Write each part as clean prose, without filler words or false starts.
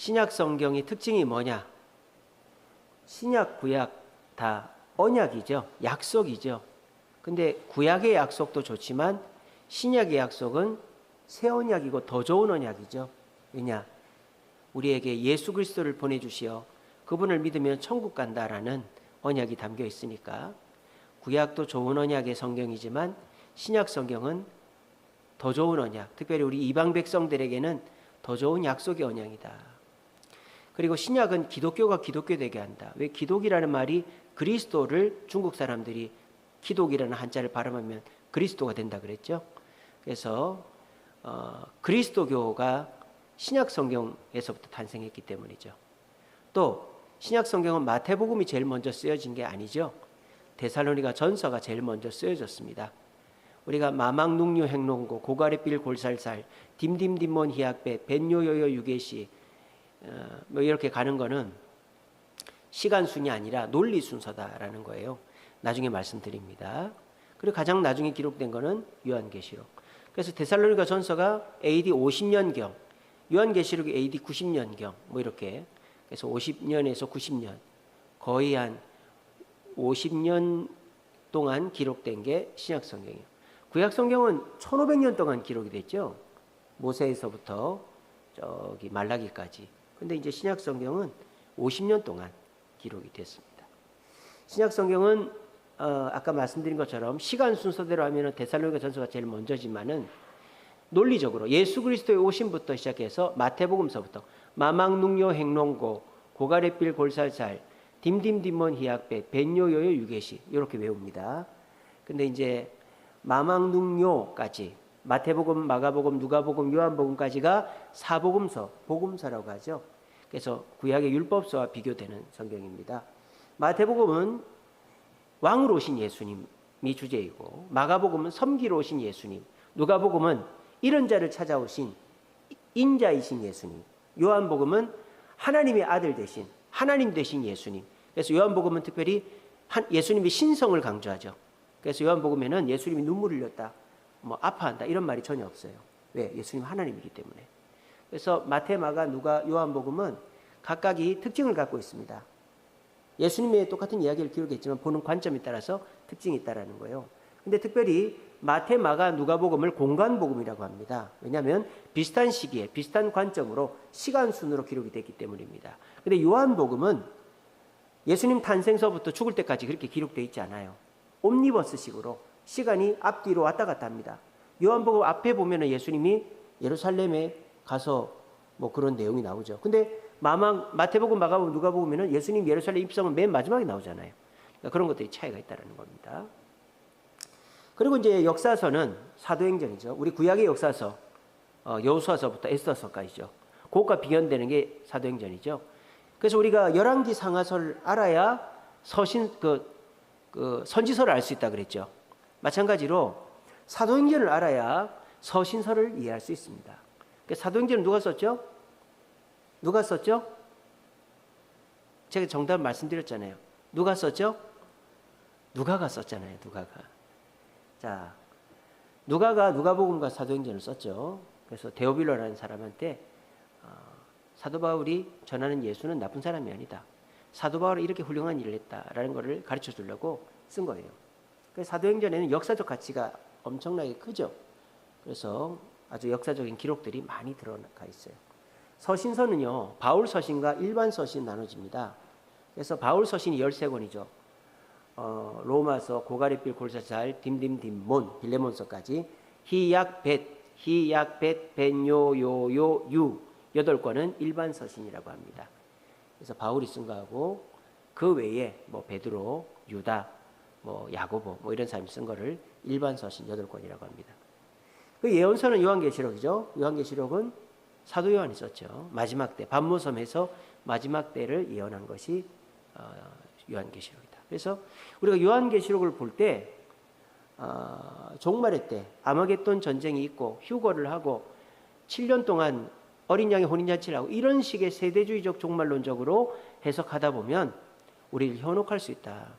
신약 성경의 특징이 뭐냐? 신약, 구약 다 언약이죠. 약속이죠. 근데 구약의 약속도 좋지만 신약의 약속은 새 언약이고 더 좋은 언약이죠. 왜냐? 우리에게 예수 그리스도를 보내주시어 그분을 믿으면 천국 간다라는 언약이 담겨 있으니까 구약도 좋은 언약의 성경이지만 신약 성경은 더 좋은 언약, 특별히 우리 이방 백성들에게는 더 좋은 약속의 언약이다. 그리고 신약은 기독교가 기독교 되게 한다. 왜? 기독이라는 말이 그리스도를 중국 사람들이 기독이라는 한자를 발음하면 그리스도가 된다 그랬죠. 그래서 그리스도교가 신약 성경에서부터 탄생했기 때문이죠. 또 신약 성경은 마태복음이 제일 먼저 쓰여진 게 아니죠. 데살로니가 전서가 제일 먼저 쓰여졌습니다. 우리가 마망능류 행론고 고가래필 골살살 딤딤딤몬 희약배 벤요요요 유계시 뭐 이렇게 가는 거는 시간 순이 아니라 논리 순서다라는 거예요. 나중에 말씀드립니다. 그리고 가장 나중에 기록된 거는 요한계시록. 그래서 데살로니가 전서가 AD 50년경, 요한계시록이 AD 90년경 뭐 이렇게, 그래서 50년에서 90년, 거의 한 50년 동안 기록된 게 신약 성경이에요. 구약 성경은 1500년 동안 기록이 됐죠. 모세에서부터 저기 말라기까지. 근데 이제 신약 성경은 50년 동안 기록이 됐습니다. 신약 성경은 아까 말씀드린 것처럼 시간 순서대로 하면은 데살로니가 전서가 제일 먼저지만은 논리적으로 예수 그리스도의 오심부터 시작해서 마태복음서부터 마망능요 행론고 고가래필 골살살 딤딤딤몬 희약배 벤요요요 유계시 이렇게 외웁니다. 근데 이제 마망능요까지 마태복음, 마가복음, 누가복음, 요한복음까지가 사복음서, 복음서라고 하죠. 그래서 구약의 율법서와 비교되는 성경입니다. 마태복음은 왕으로 오신 예수님이 주제이고, 마가복음은 섬기러 오신 예수님, 누가복음은 이런 자를 찾아오신 인자이신 예수님, 요한복음은 하나님의 아들 되신 하나님 되신 예수님. 그래서 요한복음은 특별히 예수님의 신성을 강조하죠. 그래서 요한복음에는 예수님이 눈물을 흘렸다, 뭐 아파한다 이런 말이 전혀 없어요. 왜? 예수님 하나님이기 때문에. 그래서 마태, 마가, 누가, 요한복음은 각각이 특징을 갖고 있습니다. 예수님의 똑같은 이야기를 기록했지만 보는 관점에 따라서 특징이 있다라는 거예요. 근데 특별히 마태, 마가, 누가복음을 공간복음이라고 합니다. 왜냐하면 비슷한 시기에 비슷한 관점으로 시간순으로 기록이 됐기 때문입니다. 근데 요한복음은 예수님 탄생서부터 죽을 때까지 그렇게 기록되어 있지 않아요. 옴니버스식으로 시간이 앞뒤로 왔다 갔다 합니다. 요한복음 앞에 보면은 예수님이 예루살렘에 가서 뭐 그런 내용이 나오죠. 근데 마태복음, 마가복음, 누가복음에는 예수님 예루살렘 입성은 맨 마지막에 나오잖아요. 그러니까 그런 것들이 차이가 있다는 겁니다. 그리고 이제 역사서는 사도행전이죠. 우리 구약의 역사서, 여호수아서부터 에스더서까지죠. 그것과 비견되는 게 사도행전이죠. 그래서 우리가 열왕기 상하서를 알아야 선지서를 알 수 있다 그랬죠. 마찬가지로 사도행전을 알아야 서신서를 이해할 수 있습니다. 사도행전은 누가 썼죠? 누가 썼죠? 제가 정답 말씀드렸잖아요. 누가 썼죠? 누가가 썼잖아요. 누가가. 자, 누가가 누가복음과 사도행전을 썼죠. 그래서 데오빌로라는 사람한테 사도 바울이 전하는 예수는 나쁜 사람이 아니다, 사도 바울이 이렇게 훌륭한 일을 했다라는 것을 가르쳐 주려고 쓴 거예요. 그래서 사도행전에는 역사적 가치가 엄청나게 크죠. 그래서 아주 역사적인 기록들이 많이 들어가 있어요. 서신서는요, 바울 서신과 일반 서신 나눠집니다. 그래서 바울 서신이 13권이죠. 로마서, 고가래필, 골사살, 딤딤딤몬, 빌레몬서까지 희약벳, 벤요요요, 유 8권은 일반 서신이라고 합니다. 그래서 바울이 쓴 거하고 그 외에 뭐 베드로, 유다, 뭐 야고보 뭐 이런 사람이 쓴 거를 일반 서신 8권이라고 합니다. 그 예언서는 요한계시록이죠. 요한계시록은 사도 요한이 썼죠. 마지막 때 반모섬에서 마지막 때를 예언한 것이 요한계시록이다. 그래서 우리가 요한계시록을 볼 때 종말의 때 아마겟돈 전쟁이 있고 휴거를 하고 7년 동안 어린 양의 혼인잔치를 하고 이런 식의 세대주의적 종말론적으로 해석하다 보면 우리를 현혹할 수 있다.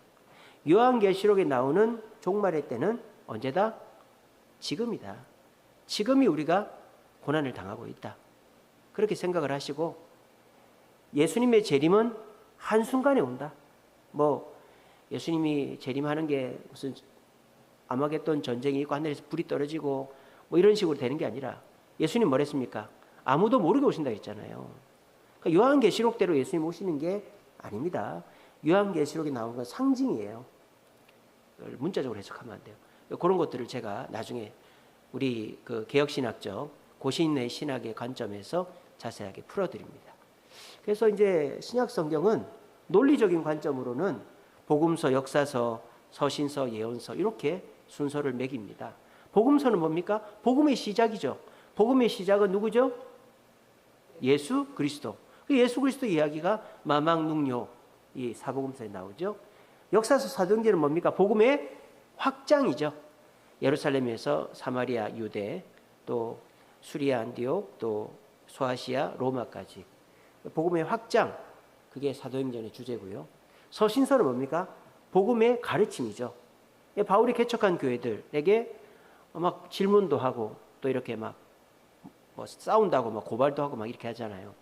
요한계시록에 나오는 종말의 때는 언제다? 지금이다. 지금이 우리가 고난을 당하고 있다. 그렇게 생각을 하시고 예수님의 재림은 한순간에 온다. 뭐 예수님이 재림하는 게 무슨 아마겟돈 전쟁이 있고 하늘에서 불이 떨어지고 뭐 이런 식으로 되는 게 아니라 예수님 뭐랬습니까? 아무도 모르게 오신다 했잖아요. 그러니까 요한계시록대로 예수님 오시는 게 아닙니다. 요한계시록에 나온 건 상징이에요. 문자적으로 해석하면 안 돼요. 그런 것들을 제가 나중에 우리 그 개혁신학적 고신의 신학의 관점에서 자세하게 풀어드립니다. 그래서 이제 신약 성경은 논리적인 관점으로는 복음서, 역사서, 서신서, 예언서 이렇게 순서를 매깁니다. 복음서는 뭡니까? 복음의 시작이죠. 복음의 시작은 누구죠? 예수 그리스도. 예수 그리스도 이야기가 마망능욕 이 사복음서에 나오죠. 역사서 사도행전은 뭡니까? 복음의 확장이죠. 예루살렘에서 사마리아, 유대, 또 수리아, 안디옥, 또 소아시아, 로마까지 복음의 확장, 그게 사도행전의 주제고요. 서신서는 뭡니까? 복음의 가르침이죠. 바울이 개척한 교회들에게 막 질문도 하고 또 이렇게 막 뭐 싸운다고 막 고발도 하고 막 이렇게 하잖아요.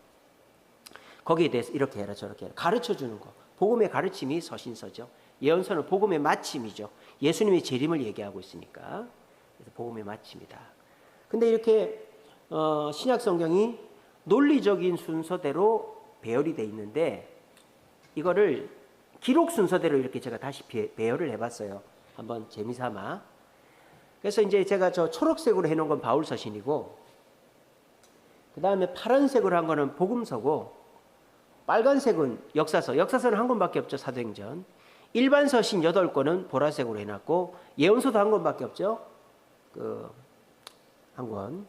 거기에 대해서 이렇게 해라 저렇게 해라 가르쳐 주는 거. 복음의 가르침이 서신서죠. 예언서는 복음의 마침이죠. 예수님의 재림을 얘기하고 있으니까. 그래서 복음의 마침이다. 근데 이렇게 신약 성경이 논리적인 순서대로 배열이 돼 있는데 이거를 기록 순서대로 이렇게 제가 다시 배열을 해봤어요. 한번 재미삼아. 그래서 이제 제가 저 초록색으로 해놓은 건 바울 서신이고, 그 다음에 파란색으로 한 거는 복음서고, 빨간색은 역사서. 역사서는 한 권밖에 없죠. 사도행전. 일반 서신 8권은 보라색으로 해놨고, 예언서도 한 권밖에 없죠. 한 권.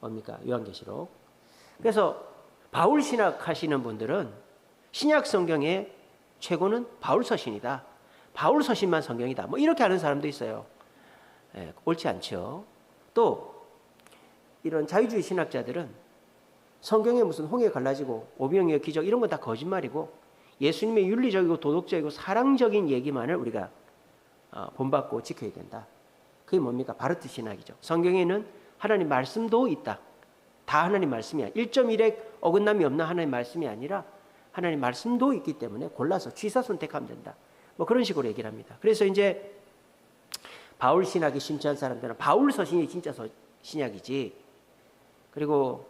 뭡니까? 요한계시록. 그래서 바울 신학 하시는 분들은 신약 성경의 최고는 바울 서신이다. 바울 서신만 성경이다. 뭐 이렇게 하는 사람도 있어요. 옳지 않죠. 또 이런 자유주의 신학자들은 성경에 무슨 홍해 갈라지고 오병이어 기적 이런 건 다 거짓말이고 예수님의 윤리적이고 도덕적이고 사랑적인 얘기만을 우리가 본받고 지켜야 된다. 그게 뭡니까? 바르트 신학이죠. 성경에는 하나님 말씀도 있다. 다 하나님 말씀이야. 1.1획 어긋남이 없는 하나님 말씀이 아니라 하나님 말씀도 있기 때문에 골라서 취사 선택하면 된다. 뭐 그런 식으로 얘기를 합니다. 그래서 이제 바울 신학이 심취한 사람들은 바울 서신이 진짜 신약이지. 그리고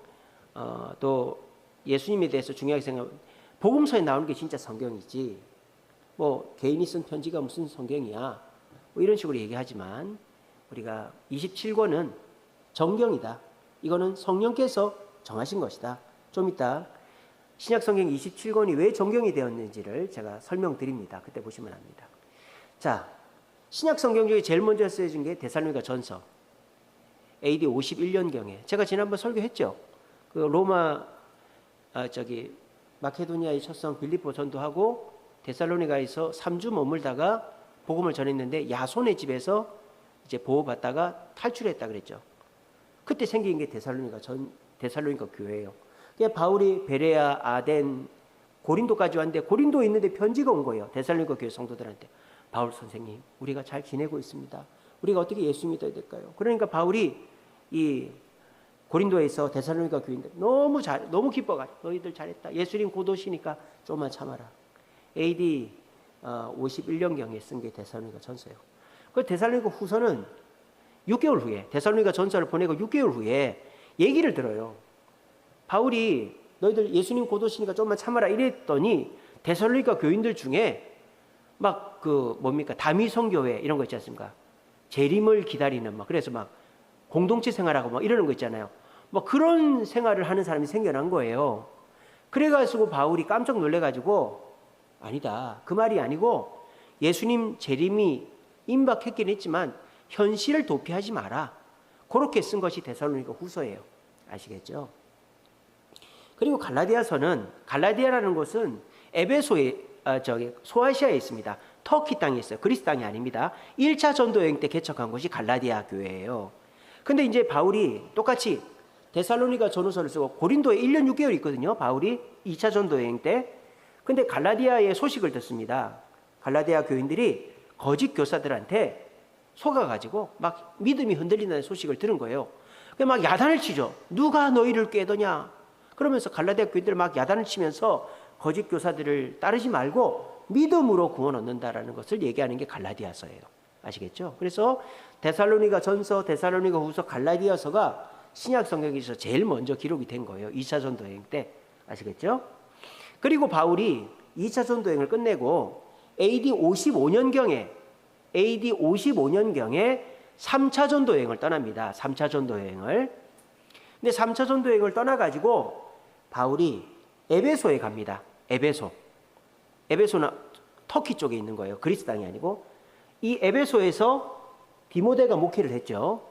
또 예수님에 대해서 중요하게 생각하면 복음서에 나오는 게 진짜 성경이지. 뭐 개인이 쓴 편지가 무슨 성경이야. 뭐 이런 식으로 얘기하지만 우리가 27권은 정경이다. 이거는 성령께서 정하신 것이다. 좀 이따 신약 성경 27권이 왜 정경이 되었는지를 제가 설명드립니다. 그때 보시면 압니다. 자, 신약 성경 중에 제일 먼저 쓰여진 게 데살로니가 전서 AD 51년경에 제가 지난번 설교했죠. 그 로마 마케도니아의 첫성 빌립보 전도하고 데살로니가에서 3주 머물다가 복음을 전했는데 야손의 집에서 이제 보호받다가 탈출했다 그랬죠. 그때 생긴 게 데살로니가 교회예요. 그러니까 바울이 베레아, 아덴, 고린도까지 왔는데 고린도에 있는데 편지가 온 거예요. 데살로니가 교회 성도들한테. 바울 선생님, 우리가 잘 지내고 있습니다. 우리가 어떻게 예수 믿어야 될까요? 그러니까 바울이 이 고린도에서 데살로니가 교인들 너무 기뻐가지고 너희들 잘했다. 예수님 곧 오시니까 조금만 참아라. AD 51년경에 쓴 게 데살로니가 전서예요. 그 데살로니가 후서는 6개월 후에 데살로니가 전서를 보내고 6개월 후에 얘기를 들어요. 바울이 너희들 예수님 곧 오시니까 조금만 참아라 이랬더니 데살로니가 교인들 중에 막 다미성교회 이런 거 있지 않습니까? 재림을 기다리는 그래서 막 공동체 생활하고 막 이러는 거 있잖아요. 막 그런 생활을 하는 사람이 생겨난 거예요. 그래가지고 바울이 깜짝 놀래가지고 아니다. 그 말이 아니고 예수님 재림이 임박했긴 했지만 현실을 도피하지 마라. 그렇게 쓴 것이 데살로니가 후서예요. 아시겠죠? 그리고 갈라디아라는 곳은 에베소에 소아시아에 있습니다. 터키 땅에 있어요. 그리스 땅이 아닙니다. 1차 전도 여행 때 개척한 곳이 갈라디아 교회예요. 근데 이제 바울이 똑같이 데살로니가 전후서를 쓰고 고린도에 1년 6개월 있거든요. 바울이 2차 전도 여행 때. 근데 갈라디아의 소식을 듣습니다. 갈라디아 교인들이 거짓 교사들한테 속아가지고 막 믿음이 흔들린다는 소식을 들은 거예요. 막 야단을 치죠. 누가 너희를 꾀더냐? 그러면서 갈라디아 교인들 막 야단을 치면서 거짓 교사들을 따르지 말고 믿음으로 구원 얻는다라는 것을 얘기하는 게 갈라디아서예요. 아시겠죠? 그래서 데살로니가 전서, 데살로니가 후서, 갈라디아서가 신약 성경에서 제일 먼저 기록이 된 거예요. 2차 전도 여행 때. 아시겠죠? 그리고 바울이 2차 전도 여행을 끝내고 AD 55년경에 3차 전도 여행을 떠납니다. 3차 전도 여행을. 근데 3차 전도 여행을 떠나가지고 바울이 에베소에 갑니다. 에베소는 터키 쪽에 있는 거예요. 그리스 땅이 아니고. 이 에베소에서 디모데가 목회를 했죠.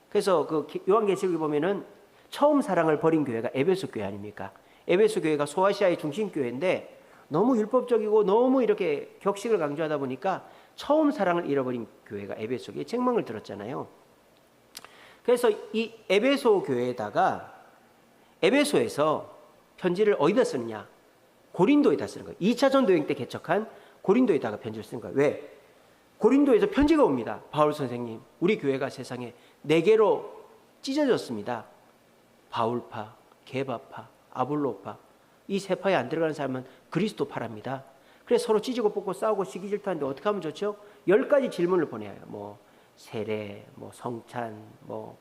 그래서 그 요한계시록에 보면은 처음 사랑을 버린 교회가 에베소 교회 아닙니까? 에베소 교회가 소아시아의 중심 교회인데 너무 율법적이고 너무 이렇게 격식을 강조하다 보니까 처음 사랑을 잃어버린 교회가 에베소 교회, 책망을 들었잖아요. 그래서 이 에베소 교회에다가 에베소에서 편지를 어디다 쓰느냐? 고린도에다 쓰는 거예요. 2차 전도 여행 때 개척한 고린도에다가 편지를 쓴 거예요. 왜? 고린도에서 편지가 옵니다. 바울 선생님, 우리 교회가 세상에 4개로 찢어졌습니다. 바울파, 게바파, 아볼로파. 이 세 파에 안 들어가는 사람은 그리스도파랍니다. 그래서 서로 찢고 뽑고 싸우고 시기 질투하는데 어떻게 하면 좋죠? 10가지 질문을 보내요. 뭐 세례, 뭐 성찬, 뭐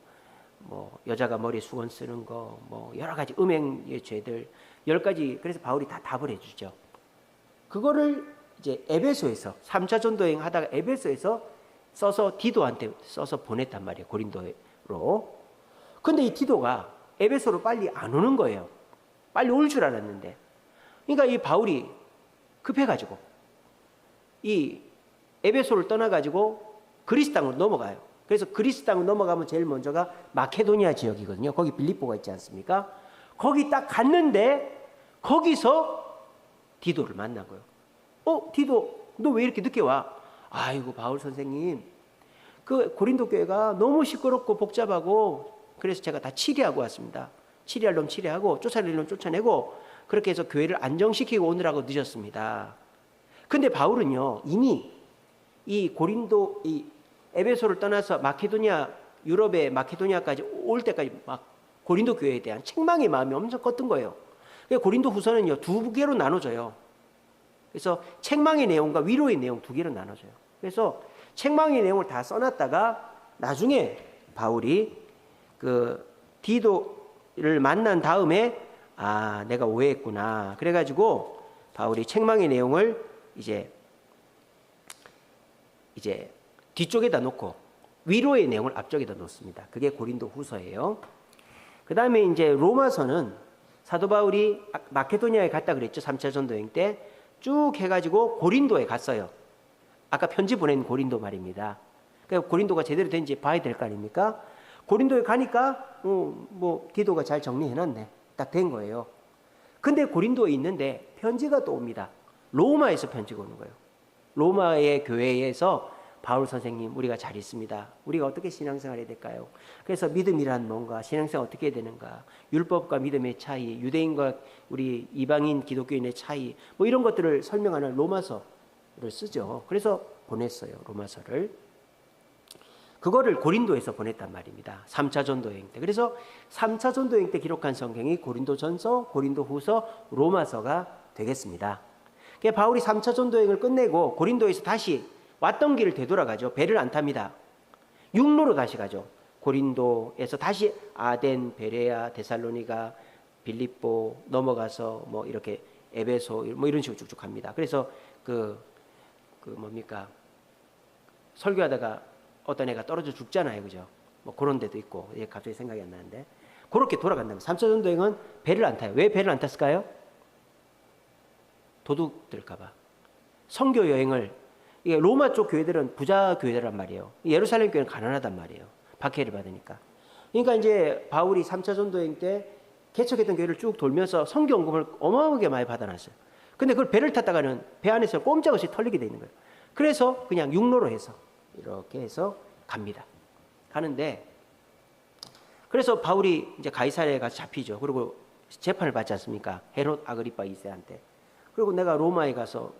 여자가 머리에 수건 쓰는 거, 뭐 여러 가지 음행의 죄들 10가지. 그래서 바울이 다 답을 해주죠. 그거를 이제 에베소에서 3차 전도 여행 하다가 에베소에서 써서 디도한테 써서 보냈단 말이에요. 고린도로. 근데 이 디도가 에베소로 빨리 안 오는 거예요. 빨리 올 줄 알았는데. 그러니까 이 바울이 급해가지고 이 에베소를 떠나가지고 그리스 땅으로 넘어가요. 그래서 그리스 땅으로 넘어가면 제일 먼저가 마케도니아 지역이거든요. 거기 빌립보가 있지 않습니까? 거기 딱 갔는데 거기서 디도를 만난 거예요. 디도, 너 왜 이렇게 늦게 와? 아이고, 바울 선생님, 그 고린도 교회가 너무 시끄럽고 복잡하고 그래서 제가 다 치리하고 왔습니다. 치리할 놈 치리하고 쫓아낼 놈 쫓아내고 그렇게 해서 교회를 안정시키고 오느라고 늦었습니다. 근데 바울은요, 이미 이 고린도, 이 에베소를 떠나서 마케도니아, 유럽의 마케도니아까지 올 때까지 막 고린도 교회에 대한 책망의 마음이 엄청 컸던 거예요. 고린도 후서는요, 2개로 나눠져요. 그래서 책망의 내용과 위로의 내용 2개로 나눠져요. 그래서 책망의 내용을 다 써놨다가 나중에 바울이 그 디도를 만난 다음에 내가 오해했구나. 그래가지고 바울이 책망의 내용을 이제 뒤쪽에다 놓고 위로의 내용을 앞쪽에다 놓습니다. 그게 고린도 후서예요. 그 다음에 이제 로마서는 사도 바울이 마케도니아에 갔다 그랬죠. 3차 전도 여행 때 쭉 해가지고 고린도에 갔어요. 아까 편지 보낸 고린도 말입니다. 그러니까 고린도가 제대로 된지 봐야 될 거 아닙니까? 고린도에 가니까 디도가 잘 정리해놨네. 딱 된 거예요. 근데 고린도에 있는데 편지가 또 옵니다. 로마에서 편지가 오는 거예요. 로마의 교회에서 바울 선생님, 우리가 잘 있습니다. 우리가 어떻게 신앙생활 해야 될까요? 그래서 믿음이란 뭔가, 신앙생활 어떻게 해야 되는가, 율법과 믿음의 차이, 유대인과 우리 이방인 기독교인의 차이, 뭐 이런 것들을 설명하는 로마서를 쓰죠. 그래서 보냈어요, 로마서를. 그거를 고린도에서 보냈단 말입니다. 3차 전도 여행 때. 그래서 3차 전도 여행 때 기록한 성경이 고린도전서, 고린도후서, 로마서가 되겠습니다. 바울이 3차 전도 여행을 끝내고 고린도에서 다시 왔던 길을 되돌아가죠. 배를 안 탑니다. 육로로 다시 가죠. 고린도에서 다시 아덴, 베레아, 데살로니가, 빌립보 넘어가서 뭐 이렇게 에베소 뭐 이런 식으로 쭉쭉 갑니다. 그래서 설교하다가 어떤 애가 떨어져 죽잖아요. 그죠? 뭐 그런 데도 있고. 갑자기 생각이 안 나는데. 그렇게 돌아간다면 3차 전도 여행은 배를 안 타요. 왜 배를 안 탔을까요? 도둑들까봐. 선교 여행을, 이게 로마 쪽 교회들은 부자 교회들란 말이에요. 예루살렘 교회는 가난하단 말이에요. 박해를 받으니까. 그러니까 이제 바울이 3차 전도 여행 때 개척했던 교회를 쭉 돌면서 선교원금을 어마어마하게 많이 받아놨어요. 근데 그걸 배를 탔다가는 배 안에서 꼼짝없이 털리게 돼 있는 거예요. 그래서 그냥 육로로 해서 이렇게 해서 갑니다. 가는데, 그래서 바울이 이제 가이사랴에 가서 잡히죠. 그리고 재판을 받지 않습니까? 헤롯 아그리파 2세한테. 그리고 내가 로마에 가서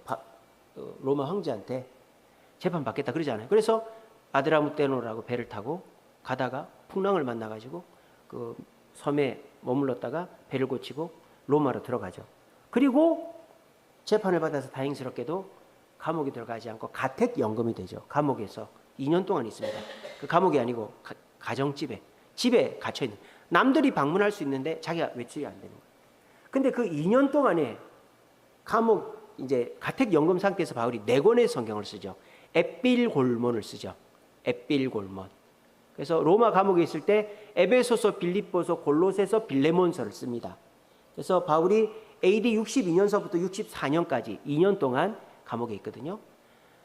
로마 황제한테 재판 받겠다 그러잖아요. 그래서 아드라무테노라고 배를 타고 가다가 풍랑을 만나가지고 그 섬에 머물렀다가 배를 고치고 로마로 들어가죠. 그리고 재판을 받아서 다행스럽게도 감옥에 들어가지 않고 가택연금이 되죠. 감옥에서 2년 동안 있습니다. 그 감옥이 아니고 가정집에, 집에 갇혀 있는, 남들이 방문할 수 있는데 자기가 외출이 안 되는 거예요. 근데 그 2년 동안에 감옥 이제 가택연금 상태에서 바울이 4권의 성경을 쓰죠. 에필골몬을 쓰죠. 에필골몬. 그래서 로마 감옥에 있을 때 에베소서, 빌립보서, 골로새서, 빌레몬서를 씁니다. 그래서 바울이 AD 62년서부터 64년까지 2년 동안 감옥에 있거든요.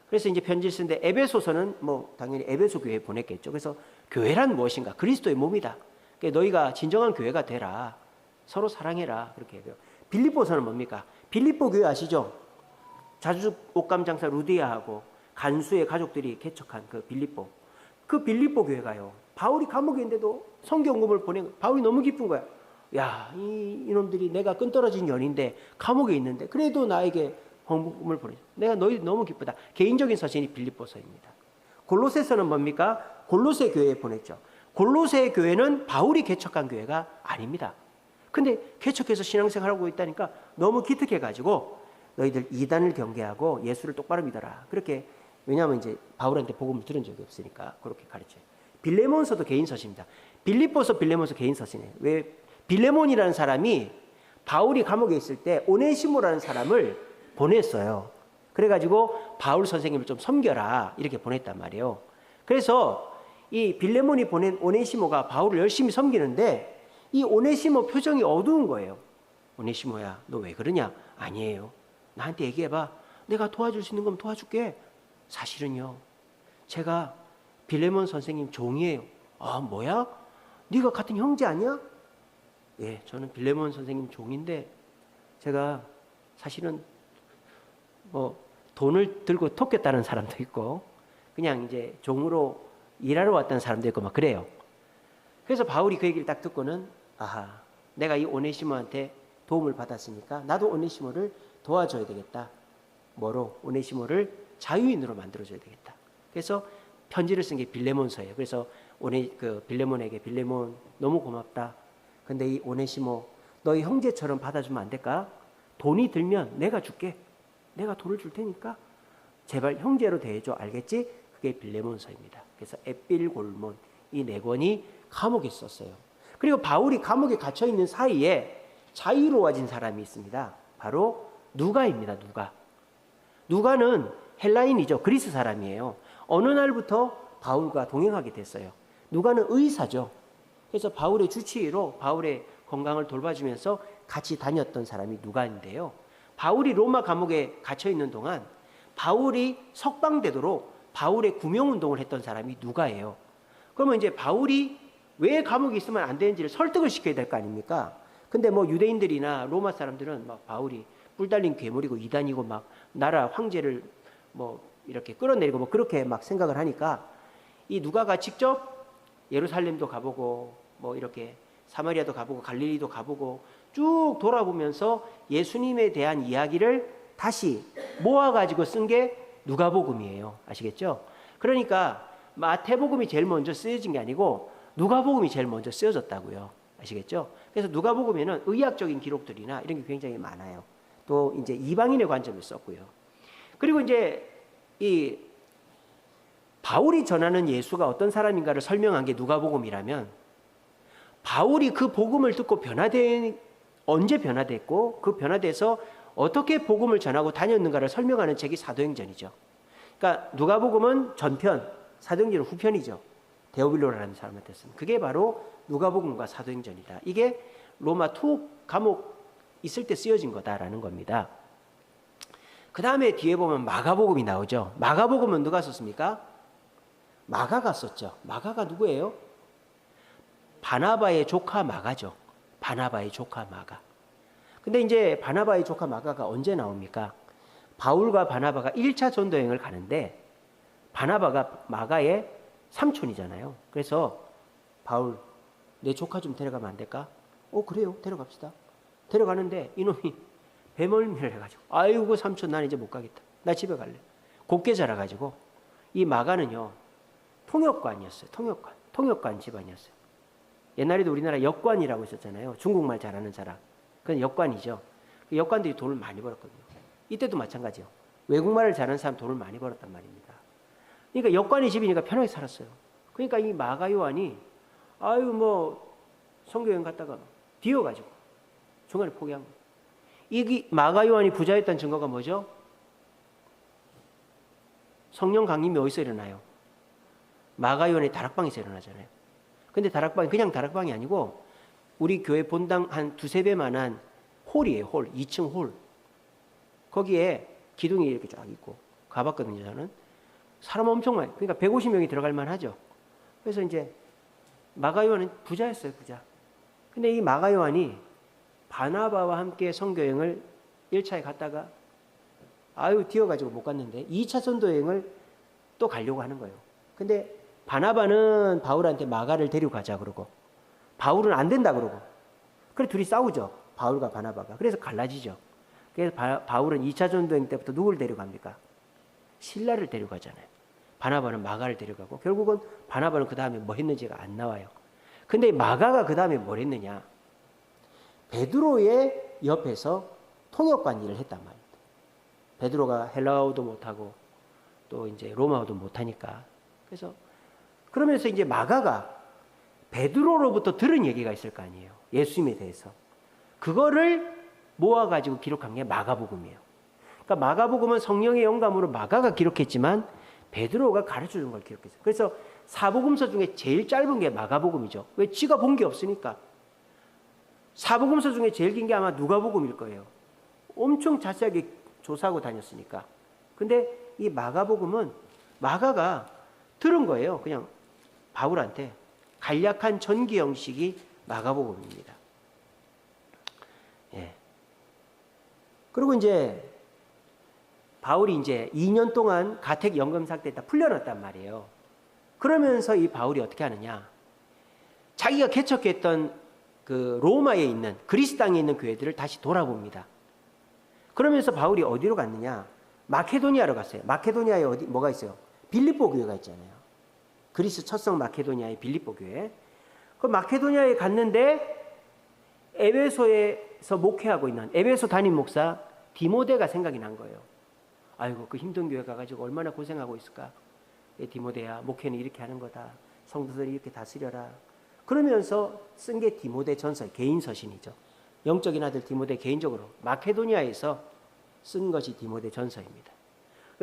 그래서 이제 편지를 쓰는데 에베소서는 뭐 당연히 에베소 교회에 보냈겠죠. 그래서 교회란 무엇인가? 그리스도의 몸이다. 그러니까 너희가 진정한 교회가 되라. 서로 사랑해라. 그렇게 해요. 빌립보서는 뭡니까? 빌립보 교회 아시죠? 자주죽 옷감 장사 루디아하고 간수의 가족들이 개척한 그 빌립보. 그 빌립보 교회가요. 바울이 감옥에 있는데도 성경금을 보낸 바울이 너무 기쁜 거야. 야, 이놈들이 내가 끈떨어진 연인데 감옥에 있는데 그래도 나에게 헌금을 보내줘. 내가 너희 너무 기쁘다. 개인적인 서신이 빌립보서입니다. 골로새서는 뭡니까? 골로새 교회에 보냈죠. 골로새 교회는 바울이 개척한 교회가 아닙니다. 근데 개척해서 신앙생활하고 있다니까 너무 기특해가지고 너희들 이단을 경계하고 예수를 똑바로 믿어라. 그렇게, 왜냐하면 이제 바울한테 복음을 들은 적이 없으니까 그렇게 가르쳐요. 빌레몬서도 개인 서신입니다. 빌립보서, 빌레몬서 개인 서신이에요. 왜? 빌레몬이라는 사람이 바울이 감옥에 있을 때 오네시모라는 사람을 보냈어요. 그래가지고 바울 선생님을 좀 섬겨라 이렇게 보냈단 말이에요. 그래서 이 빌레몬이 보낸 오네시모가 바울을 열심히 섬기는데 이 오네시모 표정이 어두운 거예요. 오네시모야, 너 왜 그러냐? 아니에요. 나한테 얘기해봐. 내가 도와줄 수 있는 거면 도와줄게. 사실은요, 제가 빌레몬 선생님 종이에요. 아, 뭐야? 네가 같은 형제 아니야? 예, 저는 빌레몬 선생님 종인데 제가 사실은 뭐 돈을 들고 돕겠다는 사람도 있고 그냥 이제 종으로 일하러 왔다는 사람도 있고 막 그래요. 그래서 바울이 그 얘기를 딱 듣고는, 아하, 내가 이 오네시모한테 도움을 받았으니까 나도 오네시모를 도와줘야 되겠다. 뭐로? 오네시모를 자유인으로 만들어줘야 되겠다. 그래서 편지를 쓴 게 빌레몬서예요. 그래서 빌레몬에게, 빌레몬 너무 고맙다. 근데 이 오네시모 너희 형제처럼 받아주면 안 될까? 돈이 들면 내가 줄게. 내가 돈을 줄 테니까 제발 형제로 대해줘. 알겠지? 그게 빌레몬서입니다. 그래서 에필골몬, 이 4권이 감옥에 있었어요. 그리고 바울이 감옥에 갇혀 있는 사이에 자유로워진 사람이 있습니다. 바로 누가입니다. 누가는 헬라인이죠. 그리스 사람이에요. 어느 날부터 바울과 동행하게 됐어요. 누가는 의사죠. 그래서 바울의 주치의로 바울의 건강을 돌봐주면서 같이 다녔던 사람이 누가인데요. 바울이 로마 감옥에 갇혀 있는 동안 바울이 석방되도록 바울의 구명운동을 했던 사람이 누가예요. 그러면 이제 바울이 왜 감옥에 있으면 안 되는지를 설득을 시켜야 될 거 아닙니까? 근데 뭐 유대인들이나 로마 사람들은 막 바울이 뿔 달린 괴물이고 이단이고 막 나라 황제를 뭐 이렇게 끌어내리고 뭐 그렇게 막 생각을 하니까 이 누가가 직접 예루살렘도 가보고 뭐 이렇게 사마리아도 가보고 갈릴리도 가보고 쭉 돌아보면서 예수님에 대한 이야기를 다시 모아가지고 쓴 게 누가복음이에요. 아시겠죠? 그러니까 마태복음이 제일 먼저 쓰여진 게 아니고 누가복음이 제일 먼저 쓰여졌다고요. 아시겠죠? 그래서 누가복음에는 의학적인 기록들이나 이런 게 굉장히 많아요. 또 이제 이방인의 관점을 썼고요. 그리고 이제 이 바울이 전하는 예수가 어떤 사람인가를 설명한 게 누가복음이라면 바울이 그 복음을 듣고 언제 변화됐고 그 변화돼서 어떻게 복음을 전하고 다녔는가를 설명하는 책이 사도행전이죠. 그러니까 누가복음은 전편, 사도행전은 후편이죠. 데오빌로라는 사람한테 쓴. 그게 바로 누가복음과 사도행전이다. 이게 로마 투옥 감옥 있을 때 쓰여진 거다라는 겁니다. 그 다음에 뒤에 보면 마가복음이 나오죠. 마가복음은 누가 썼습니까? 마가가 썼죠. 마가가 누구예요? 바나바의 조카 마가죠. 바나바의 조카 마가. 근데 이제 바나바의 조카 마가가 언제 나옵니까? 바울과 바나바가 1차 전도여행을 가는데 바나바가 마가의 삼촌이잖아요. 그래서 바울, 내 조카 좀 데려가면 안 될까? 그래요. 데려갑시다. 데려가는데 이놈이 배멀미를 해가지고 아이고 삼촌 난 이제 못 가겠다. 나 집에 갈래. 곱게 자라가지고 이 마가는요 통역관이었어요. 통역관 집안이었어요. 옛날에도 우리나라 역관이라고 있었잖아요. 중국말 잘하는 사람. 그건 역관이죠. 그 역관들이 돈을 많이 벌었거든요. 이때도 마찬가지요. 외국말을 잘하는 사람 돈을 많이 벌었단 말입니다. 그러니까 역관이 집이니까 편하게 살았어요. 그러니까 이 마가 요한이 성교여행 갔다가 비어가지고 중간에 포기한 거예요. 이 마가 요한이 부자였다는 증거가 뭐죠? 성령 강림이 어디서 일어나요? 마가 요한의 다락방에서 일어나잖아요. 근데 다락방이 그냥 다락방이 아니고 우리 교회 본당 한 두세 배만한 홀이에요. 홀, 2층 홀. 거기에 기둥이 이렇게 쫙 있고 가봤거든요. 저는 사람 엄청 많아요. 그러니까 150명이 들어갈 만하죠. 그래서 이제 마가 요한은 부자였어요. 부자. 근데 이 마가 요한이 바나바와 함께 선교여행을 1차에 갔다가 뛰어가지고 못 갔는데 2차 전도여행을 또 가려고 하는 거예요. 근데 바나바는 바울한테 마가를 데리고 가자 그러고 바울은 안 된다 그러고 그래 둘이 싸우죠. 바울과 바나바가. 그래서 갈라지죠. 그래서 바울은 2차 전도여행 때부터 누굴 데려갑니까? 실라를 데려가잖아요. 바나바는 마가를 데려가고 결국은 바나바는 그 다음에 뭐 했는지가 안 나와요. 근데 마가가 그 다음에 뭘 했느냐? 베드로의 옆에서 통역관 일을 했단 말입니다. 베드로가 헬라어도 못하고 또 이제 로마어도 못하니까. 그래서 그러면서 이제 마가가 베드로로부터 들은 얘기가 있을 거 아니에요. 예수님에 대해서. 그거를 모아가지고 기록한 게 마가복음이에요. 그러니까 마가복음은 성령의 영감으로 마가가 기록했지만 베드로가 가르쳐준 걸 기록했어요. 그래서 사복음서 중에 제일 짧은 게 마가복음이죠. 왜? 지가 본 게 없으니까. 사복음서 중에 제일 긴 게 아마 누가복음일 거예요. 엄청 자세하게 조사하고 다녔으니까. 근데 이 마가복음은 마가가 들은 거예요. 그냥 바울한테. 간략한 전기 형식이 마가복음입니다. 예. 그리고 이제 바울이 이제 2년 동안 가택 연금 상태에 다 풀려났단 말이에요. 그러면서 이 바울이 어떻게 하느냐? 자기가 개척했던 그 로마에 있는 그리스 땅에 있는 교회들을 다시 돌아봅니다. 그러면서 바울이 어디로 갔느냐? 마케도니아로 갔어요. 마케도니아에 뭐가 있어요? 빌립보 교회가 있잖아요. 그리스 첫성 마케도니아의 빌립보 교회. 그 마케도니아에 갔는데 에베소에서 목회하고 있는 에베소 담임 목사 디모데가 생각이 난 거예요. 아이고 그 힘든 교회 가가지고 얼마나 고생하고 있을까. 디모데야 목회는 이렇게 하는 거다. 성도들이 이렇게 다스려라. 그러면서 쓴 게 디모데 전서, 개인 서신이죠. 영적인 아들 디모데 개인적으로 마케도니아에서 쓴 것이 디모데 전서입니다.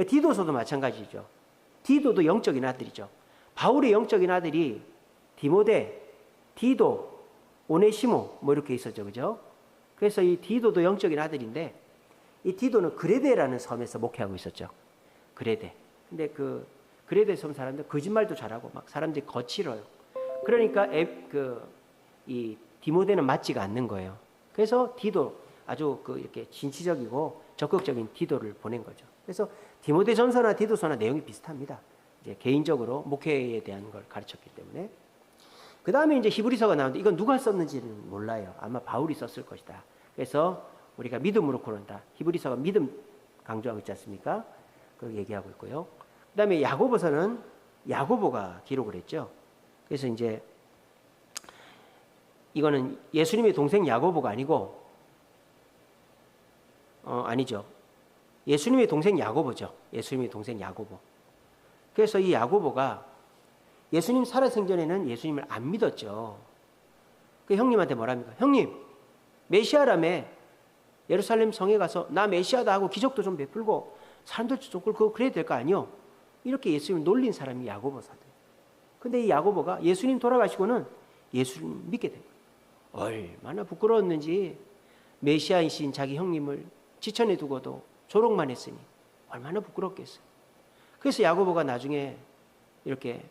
디도서도 마찬가지죠. 디도도 영적인 아들이죠. 바울의 영적인 아들이 디모데, 디도, 오네시모 뭐 이렇게 있었죠. 그죠? 그래서 이 디도도 영적인 아들인데 이 디도는 그레데라는 섬에서 목회하고 있었죠. 그레데. 근데 그 그레데 섬 사람들 거짓말도 잘하고 막 사람들이 거칠어요. 그러니까 이 디모데는 맞지가 않는 거예요. 그래서 디도 아주 이렇게 진취적이고 적극적인 디도를 보낸 거죠. 그래서 디모데 전서나 디도서나 내용이 비슷합니다. 이제 개인적으로 목회에 대한 걸 가르쳤기 때문에. 그 다음에 이제 히브리서가 나오는데 이건 누가 썼는지는 몰라요. 아마 바울이 썼을 것이다. 그래서 우리가 믿음으로 고른다. 히브리서가 믿음 강조하고 있지 않습니까? 그걸 얘기하고 있고요. 그 다음에 야고보서는 야고보가 기록을 했죠. 그래서 이제 이거는 예수님의 동생 야고보가 아니고 아니죠. 예수님의 동생 야고보죠. 예수님의 동생 야고보. 그래서 이 야고보가 예수님 살아생전에는 예수님을 안 믿었죠. 그 형님한테 뭐랍니까? 형님, 메시아라며 예루살렘 성에 가서 나 메시아다 하고 기적도 좀 베풀고 사람들도 좀 그거 그래야 될 거 아니요? 이렇게 예수님을 놀린 사람이 야고보 사도예요. 근데 이 야고보가 예수님 돌아가시고는 예수님 믿게 된 거예요. 얼마나 부끄러웠는지 메시아이신 자기 형님을 지천에 두고도 조롱만 했으니 얼마나 부끄럽겠어요. 그래서 야고보가 나중에 이렇게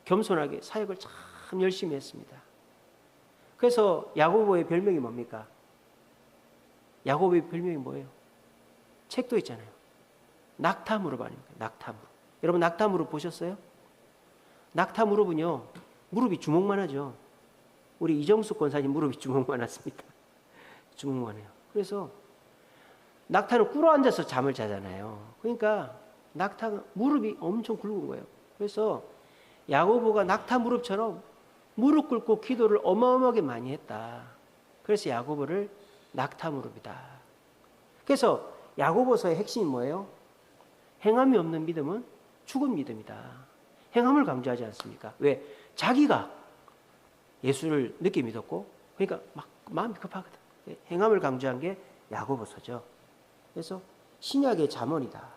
겸손하게 사역을 참 열심히 했습니다. 그래서 야고보의 별명이 뭡니까? 야고보의 별명이 뭐예요? 책도 있잖아요. 낙타무릎 아닙니까? 낙타무릎. 여러분 낙타무릎 보셨어요? 낙타무릎은요 무릎이 주먹만 하죠. 우리 이정숙 권사님 무릎이 주먹만 하십니다. 주먹만 해요. 그래서 낙타는 꿇어앉아서 잠을 자잖아요. 그러니까 낙타가 무릎이 엄청 굵은 거예요. 그래서 야고보가 낙타 무릎처럼 무릎 꿇고 기도를 어마어마하게 많이 했다. 그래서 야고보를 낙타무릎이다. 그래서 야고보서의 핵심이 뭐예요? 행함이 없는 믿음은 죽은 믿음이다. 행함을 강조하지 않습니까? 왜? 자기가 예수를 늦게 믿었고, 그러니까 막 마음이 급하거든. 행함을 강조한 게 야고보서죠. 그래서 신약의 잠언이다.